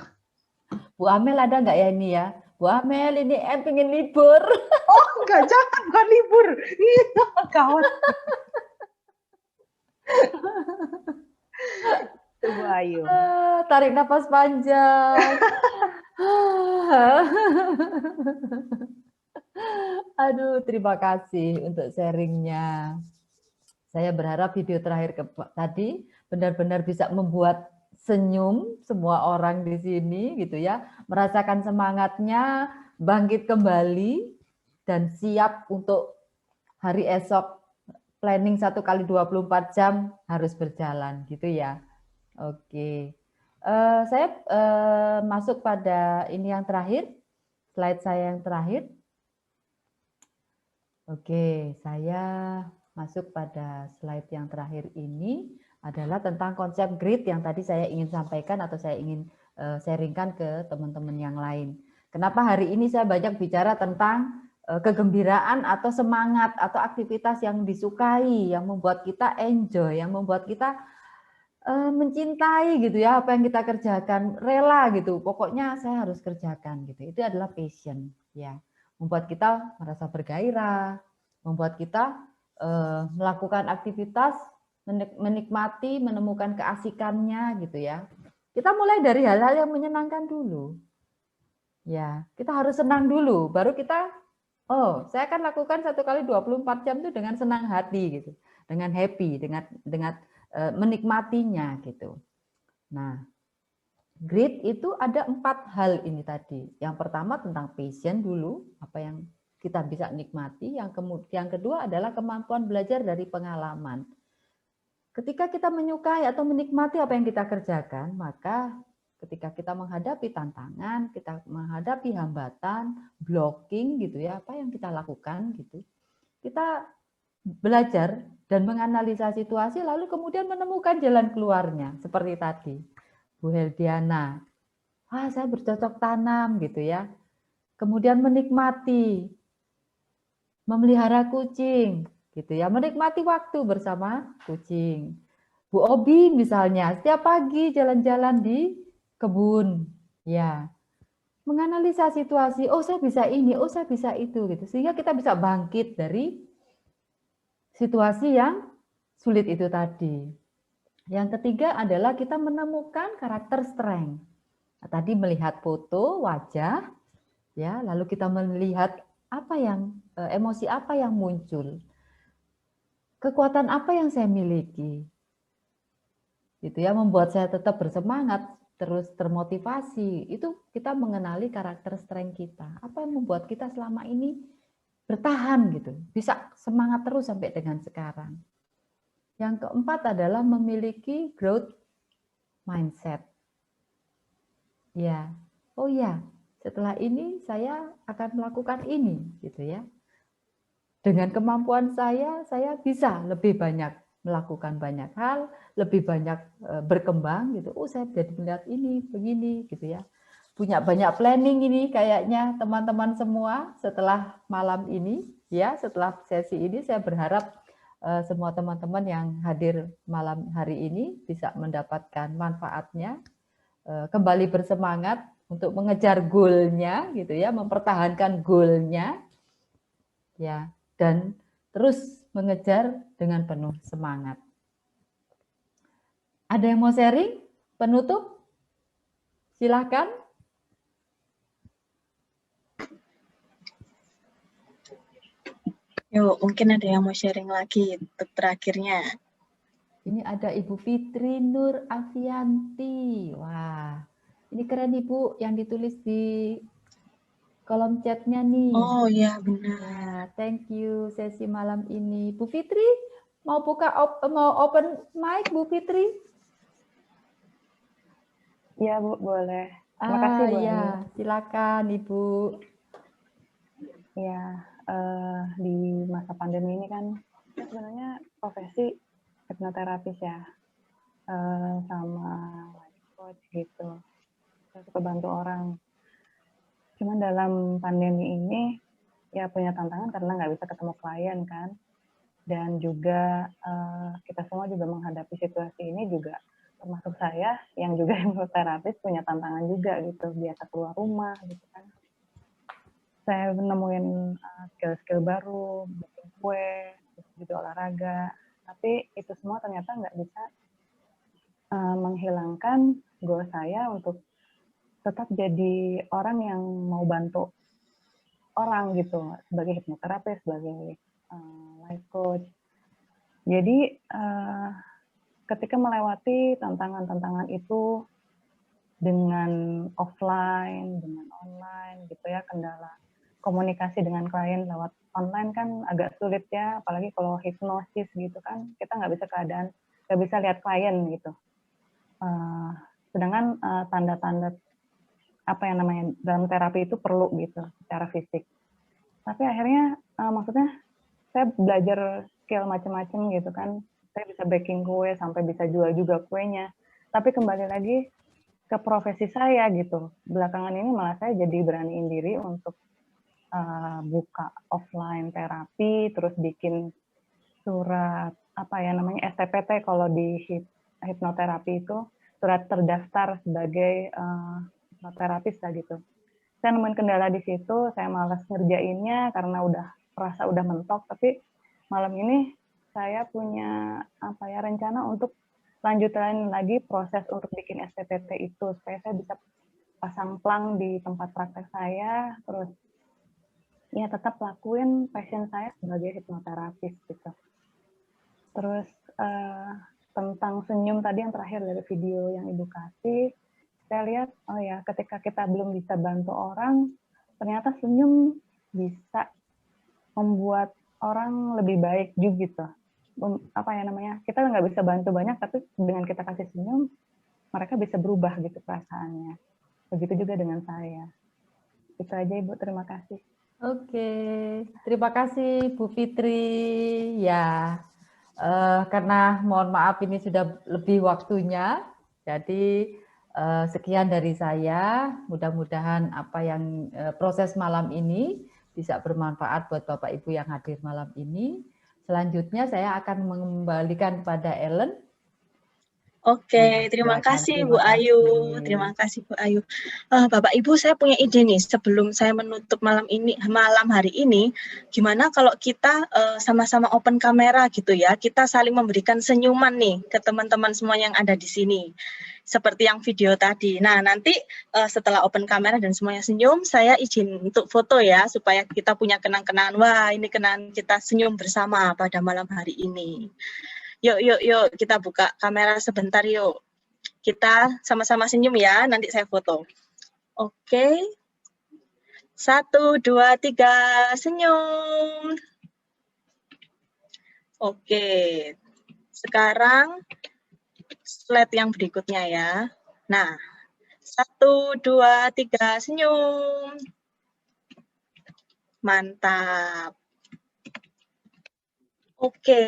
Bu Amel ada nggak ya ini ya? Bu Amel ini pengen libur. Oh enggak, jangan, bukan libur. Kawan. Bu Ayu. Tarik nafas panjang. Aduh, terima kasih untuk sharingnya. Saya berharap video terakhir tadi benar-benar bisa membuat senyum semua orang di sini gitu ya, merasakan semangatnya, bangkit kembali dan siap untuk hari esok. Planning 1 kali 24 jam harus berjalan gitu ya. Oke. Saya masuk pada ini yang terakhir, slide saya yang terakhir. Oke, saya masuk pada slide yang terakhir ini adalah tentang konsep grit yang tadi saya ingin sampaikan atau saya ingin sharingkan ke teman-teman yang lain. Kenapa hari ini saya banyak bicara tentang kegembiraan atau semangat atau aktivitas yang disukai, yang membuat kita enjoy, yang membuat kita mencintai gitu ya apa yang kita kerjakan, rela gitu. Pokoknya saya harus kerjakan gitu. Itu adalah passion ya. Membuat kita merasa bergairah, membuat kita melakukan aktivitas, menikmati, menemukan keasikannya gitu ya. Kita mulai dari hal-hal yang menyenangkan dulu. Ya, kita harus senang dulu, baru kita, oh, saya akan lakukan 1 kali 24 jam itu dengan senang hati gitu, dengan happy, dengan menikmatinya gitu. Nah, grit itu ada 4 hal ini tadi. Yang pertama tentang passion dulu, apa yang kita bisa nikmati. Yang kedua adalah kemampuan belajar dari pengalaman. Ketika kita menyukai atau menikmati apa yang kita kerjakan, maka ketika kita menghadapi tantangan, kita menghadapi hambatan, blocking gitu ya, apa yang kita lakukan gitu. Kita belajar dan menganalisa situasi lalu kemudian menemukan jalan keluarnya seperti tadi. Bu Heldiana, saya bercocok tanam gitu ya. Kemudian menikmati, memelihara kucing gitu ya, menikmati waktu bersama kucing. Bu Obi misalnya, setiap pagi jalan-jalan di kebun, ya. Menganalisa situasi, oh saya bisa ini, oh saya bisa itu gitu. Sehingga kita bisa bangkit dari situasi yang sulit itu tadi. Yang ketiga adalah kita menemukan karakter strength. Nah, tadi melihat foto wajah, ya, lalu kita melihat apa yang emosi apa yang muncul, kekuatan apa yang saya miliki, gitu ya, membuat saya tetap bersemangat, terus termotivasi. Itu kita mengenali karakter strength kita, apa yang membuat kita selama ini bertahan gitu, bisa semangat terus sampai dengan sekarang. Yang keempat adalah memiliki growth mindset. Ya, oh ya, setelah ini saya akan melakukan ini, gitu ya. Dengan kemampuan saya bisa lebih banyak melakukan banyak hal, lebih banyak berkembang, gitu. Oh, saya jadi melihat ini, begini, gitu ya. Punya banyak planning ini kayaknya teman-teman semua setelah malam ini, ya, setelah sesi ini saya berharap semua teman-teman yang hadir malam hari ini bisa mendapatkan manfaatnya, kembali bersemangat untuk mengejar goalnya, gitu ya, mempertahankan goalnya, ya, dan terus mengejar dengan penuh semangat. Ada yang mau sharing? Penutup? Silahkan. Yuk, mungkin ada yang mau sharing lagi untuk terakhirnya. Ini ada Ibu Fitri Nur Afianti. Wah, ini keren Ibu yang ditulis di kolom chatnya nih. Oh iya benar. Ya, thank you sesi malam ini. Bu Fitri, mau mau open mic Bu Fitri? Iya Bu, boleh. Terima kasih Bu. Ya, silakan Ibu. Ya, di masa pandemi ini kan sebenarnya profesi hipnoterapis ya, sama life coach gitu. Saya suka bantu orang. Cuman dalam pandemi ini ya punya tantangan karena nggak bisa ketemu klien kan, dan juga kita semua juga menghadapi situasi ini juga, termasuk saya yang juga hipnoterapis punya tantangan juga gitu, biasa keluar rumah gitu kan. Saya menemuin skill-skill baru, bikin kue, juga olahraga, tapi itu semua ternyata nggak bisa menghilangkan goal saya untuk tetap jadi orang yang mau bantu orang gitu, sebagai hipnoterapis, sebagai life coach. Jadi ketika melewati tantangan-tantangan itu dengan offline, dengan online gitu ya, kendala komunikasi dengan klien lewat online kan agak sulit ya, apalagi kalau hipnosis gitu kan, kita nggak bisa lihat klien gitu. Sedangkan tanda-tanda apa yang namanya dalam terapi itu perlu gitu secara fisik. Tapi akhirnya maksudnya saya belajar skill macam-macam gitu kan. Saya bisa baking kue sampai bisa jual juga kuenya. Tapi kembali lagi ke profesi saya gitu. Belakangan ini malah saya jadi beraniin diri untuk buka offline terapi, terus bikin surat apa ya namanya STPT kalau di hipnoterapi itu, surat terdaftar sebagai hipnoterapis lah gitu. Saya nemuin kendala di situ, saya malas ngerjainnya karena udah merasa udah mentok, tapi malam ini saya punya apa ya rencana untuk lanjutin lagi proses untuk bikin STPT itu supaya saya bisa pasang plang di tempat praktek saya, terus ya tetap lakuin passion saya sebagai hipnoterapis gitu. Terus tentang senyum tadi yang terakhir dari video yang Ibu kasih, saya lihat oh ya ketika kita belum bisa bantu orang, ternyata senyum bisa membuat orang lebih baik juga gitu. Apa ya namanya, kita nggak bisa bantu banyak, tapi dengan kita kasih senyum, mereka bisa berubah gitu perasaannya. Begitu juga dengan saya. Itu aja Ibu, terima kasih. Oke, terima kasih Bu Fitri. Ya, karena mohon maaf ini sudah lebih waktunya, jadi sekian dari saya. Mudah-mudahan apa yang proses malam ini bisa bermanfaat buat Bapak Ibu yang hadir malam ini. Selanjutnya saya akan mengembalikan kepada Ellen. Oke, terima kasih Bu Ayu. Terima kasih Bu Ayu. Bapak Ibu, saya punya ide nih sebelum saya menutup malam hari ini, gimana kalau kita sama-sama open kamera gitu ya, kita saling memberikan senyuman nih ke teman-teman semua yang ada di sini. Seperti yang video tadi. Nah, nanti setelah open kamera dan semuanya senyum, saya izin untuk foto ya, supaya kita punya kenang-kenangan. Wah, ini kenangan kita senyum bersama pada malam hari ini. Yuk, kita buka kamera sebentar yuk. Kita sama-sama senyum ya, nanti saya foto. Oke. 1, 2, 3, senyum. Oke. Sekarang slide yang berikutnya ya. Nah, 1, 2, 3, senyum. Mantap. Oke.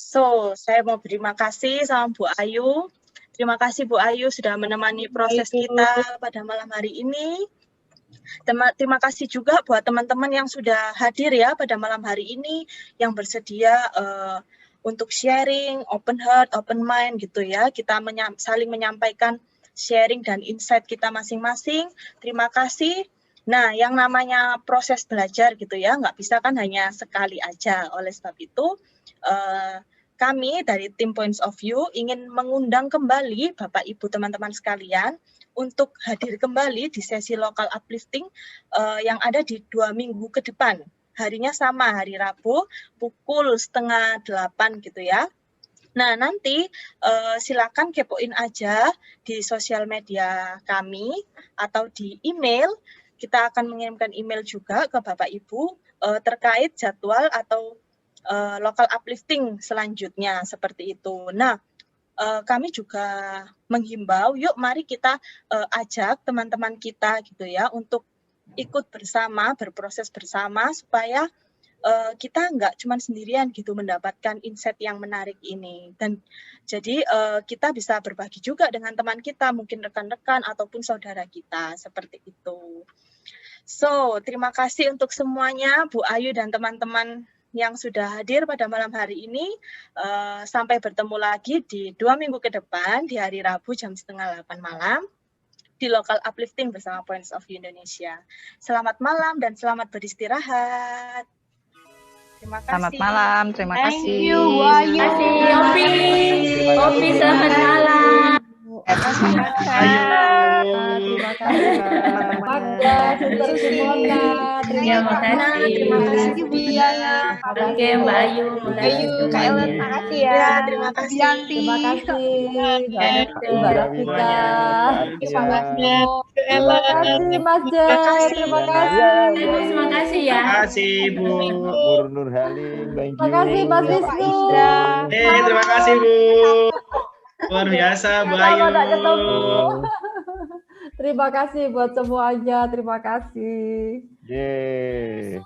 So, saya mau berterima kasih sama Bu Ayu. Terima kasih Bu Ayu sudah menemani proses kita pada malam hari ini. Terima kasih juga buat teman-teman yang sudah hadir ya pada malam hari ini, yang bersedia untuk sharing, open heart, open mind gitu ya. Kita saling menyampaikan sharing dan insight kita masing-masing. Terima kasih. Nah, yang namanya proses belajar gitu ya, nggak bisa kan hanya sekali aja. Oleh sebab itu, kami dari tim Points of View ingin mengundang kembali Bapak Ibu teman-teman sekalian untuk hadir kembali di sesi lokal uplifting yang ada di 2 minggu ke depan. Harinya sama, hari Rabu pukul 7:30 gitu ya. Nah, nanti silakan kepoin aja di sosial media kami atau di email. Kita akan mengirimkan email juga ke Bapak Ibu terkait jadwal atau local uplifting selanjutnya seperti itu. Nah, kami juga menghimbau, yuk mari kita ajak teman-teman kita gitu ya untuk ikut bersama, berproses bersama supaya kita nggak cuma sendirian gitu mendapatkan insight yang menarik ini. Dan jadi kita bisa berbagi juga dengan teman kita, mungkin rekan-rekan ataupun saudara kita seperti itu. So, terima kasih untuk semuanya, Bu Ayu dan teman-teman yang sudah hadir pada malam hari ini. Sampai bertemu lagi di 2 minggu ke depan di hari Rabu jam 7:30 malam di Local Uplifting bersama Points of View Indonesia. Selamat malam dan selamat beristirahat. Terima kasih. Selamat malam, terima kasih. Thank you, Bu Ayu. Terima kasih, Opi. Opi, selamat malam. Terima kasih teman-teman. Ya, makasih. Terima kasih Bu Diana. Oke, Mbak Ayu, makasih Kak Ellen, semuanya. makasih ya. Ya, terima kasih. Yanti. Terima kasih Gitu. Mbak Rafika. Terima kasih. Terima kasih Mas Jack. Terima kasih. Terima kasih ya. Terima kasih Bu. Nur Nurhalim, thank Terima you. kasih Mas Wisnu. Terima kasih Bu. Luar biasa Bu Ayu. Lama tak ketemu. Terima kasih buat semuanya. Terima kasih. Yeay.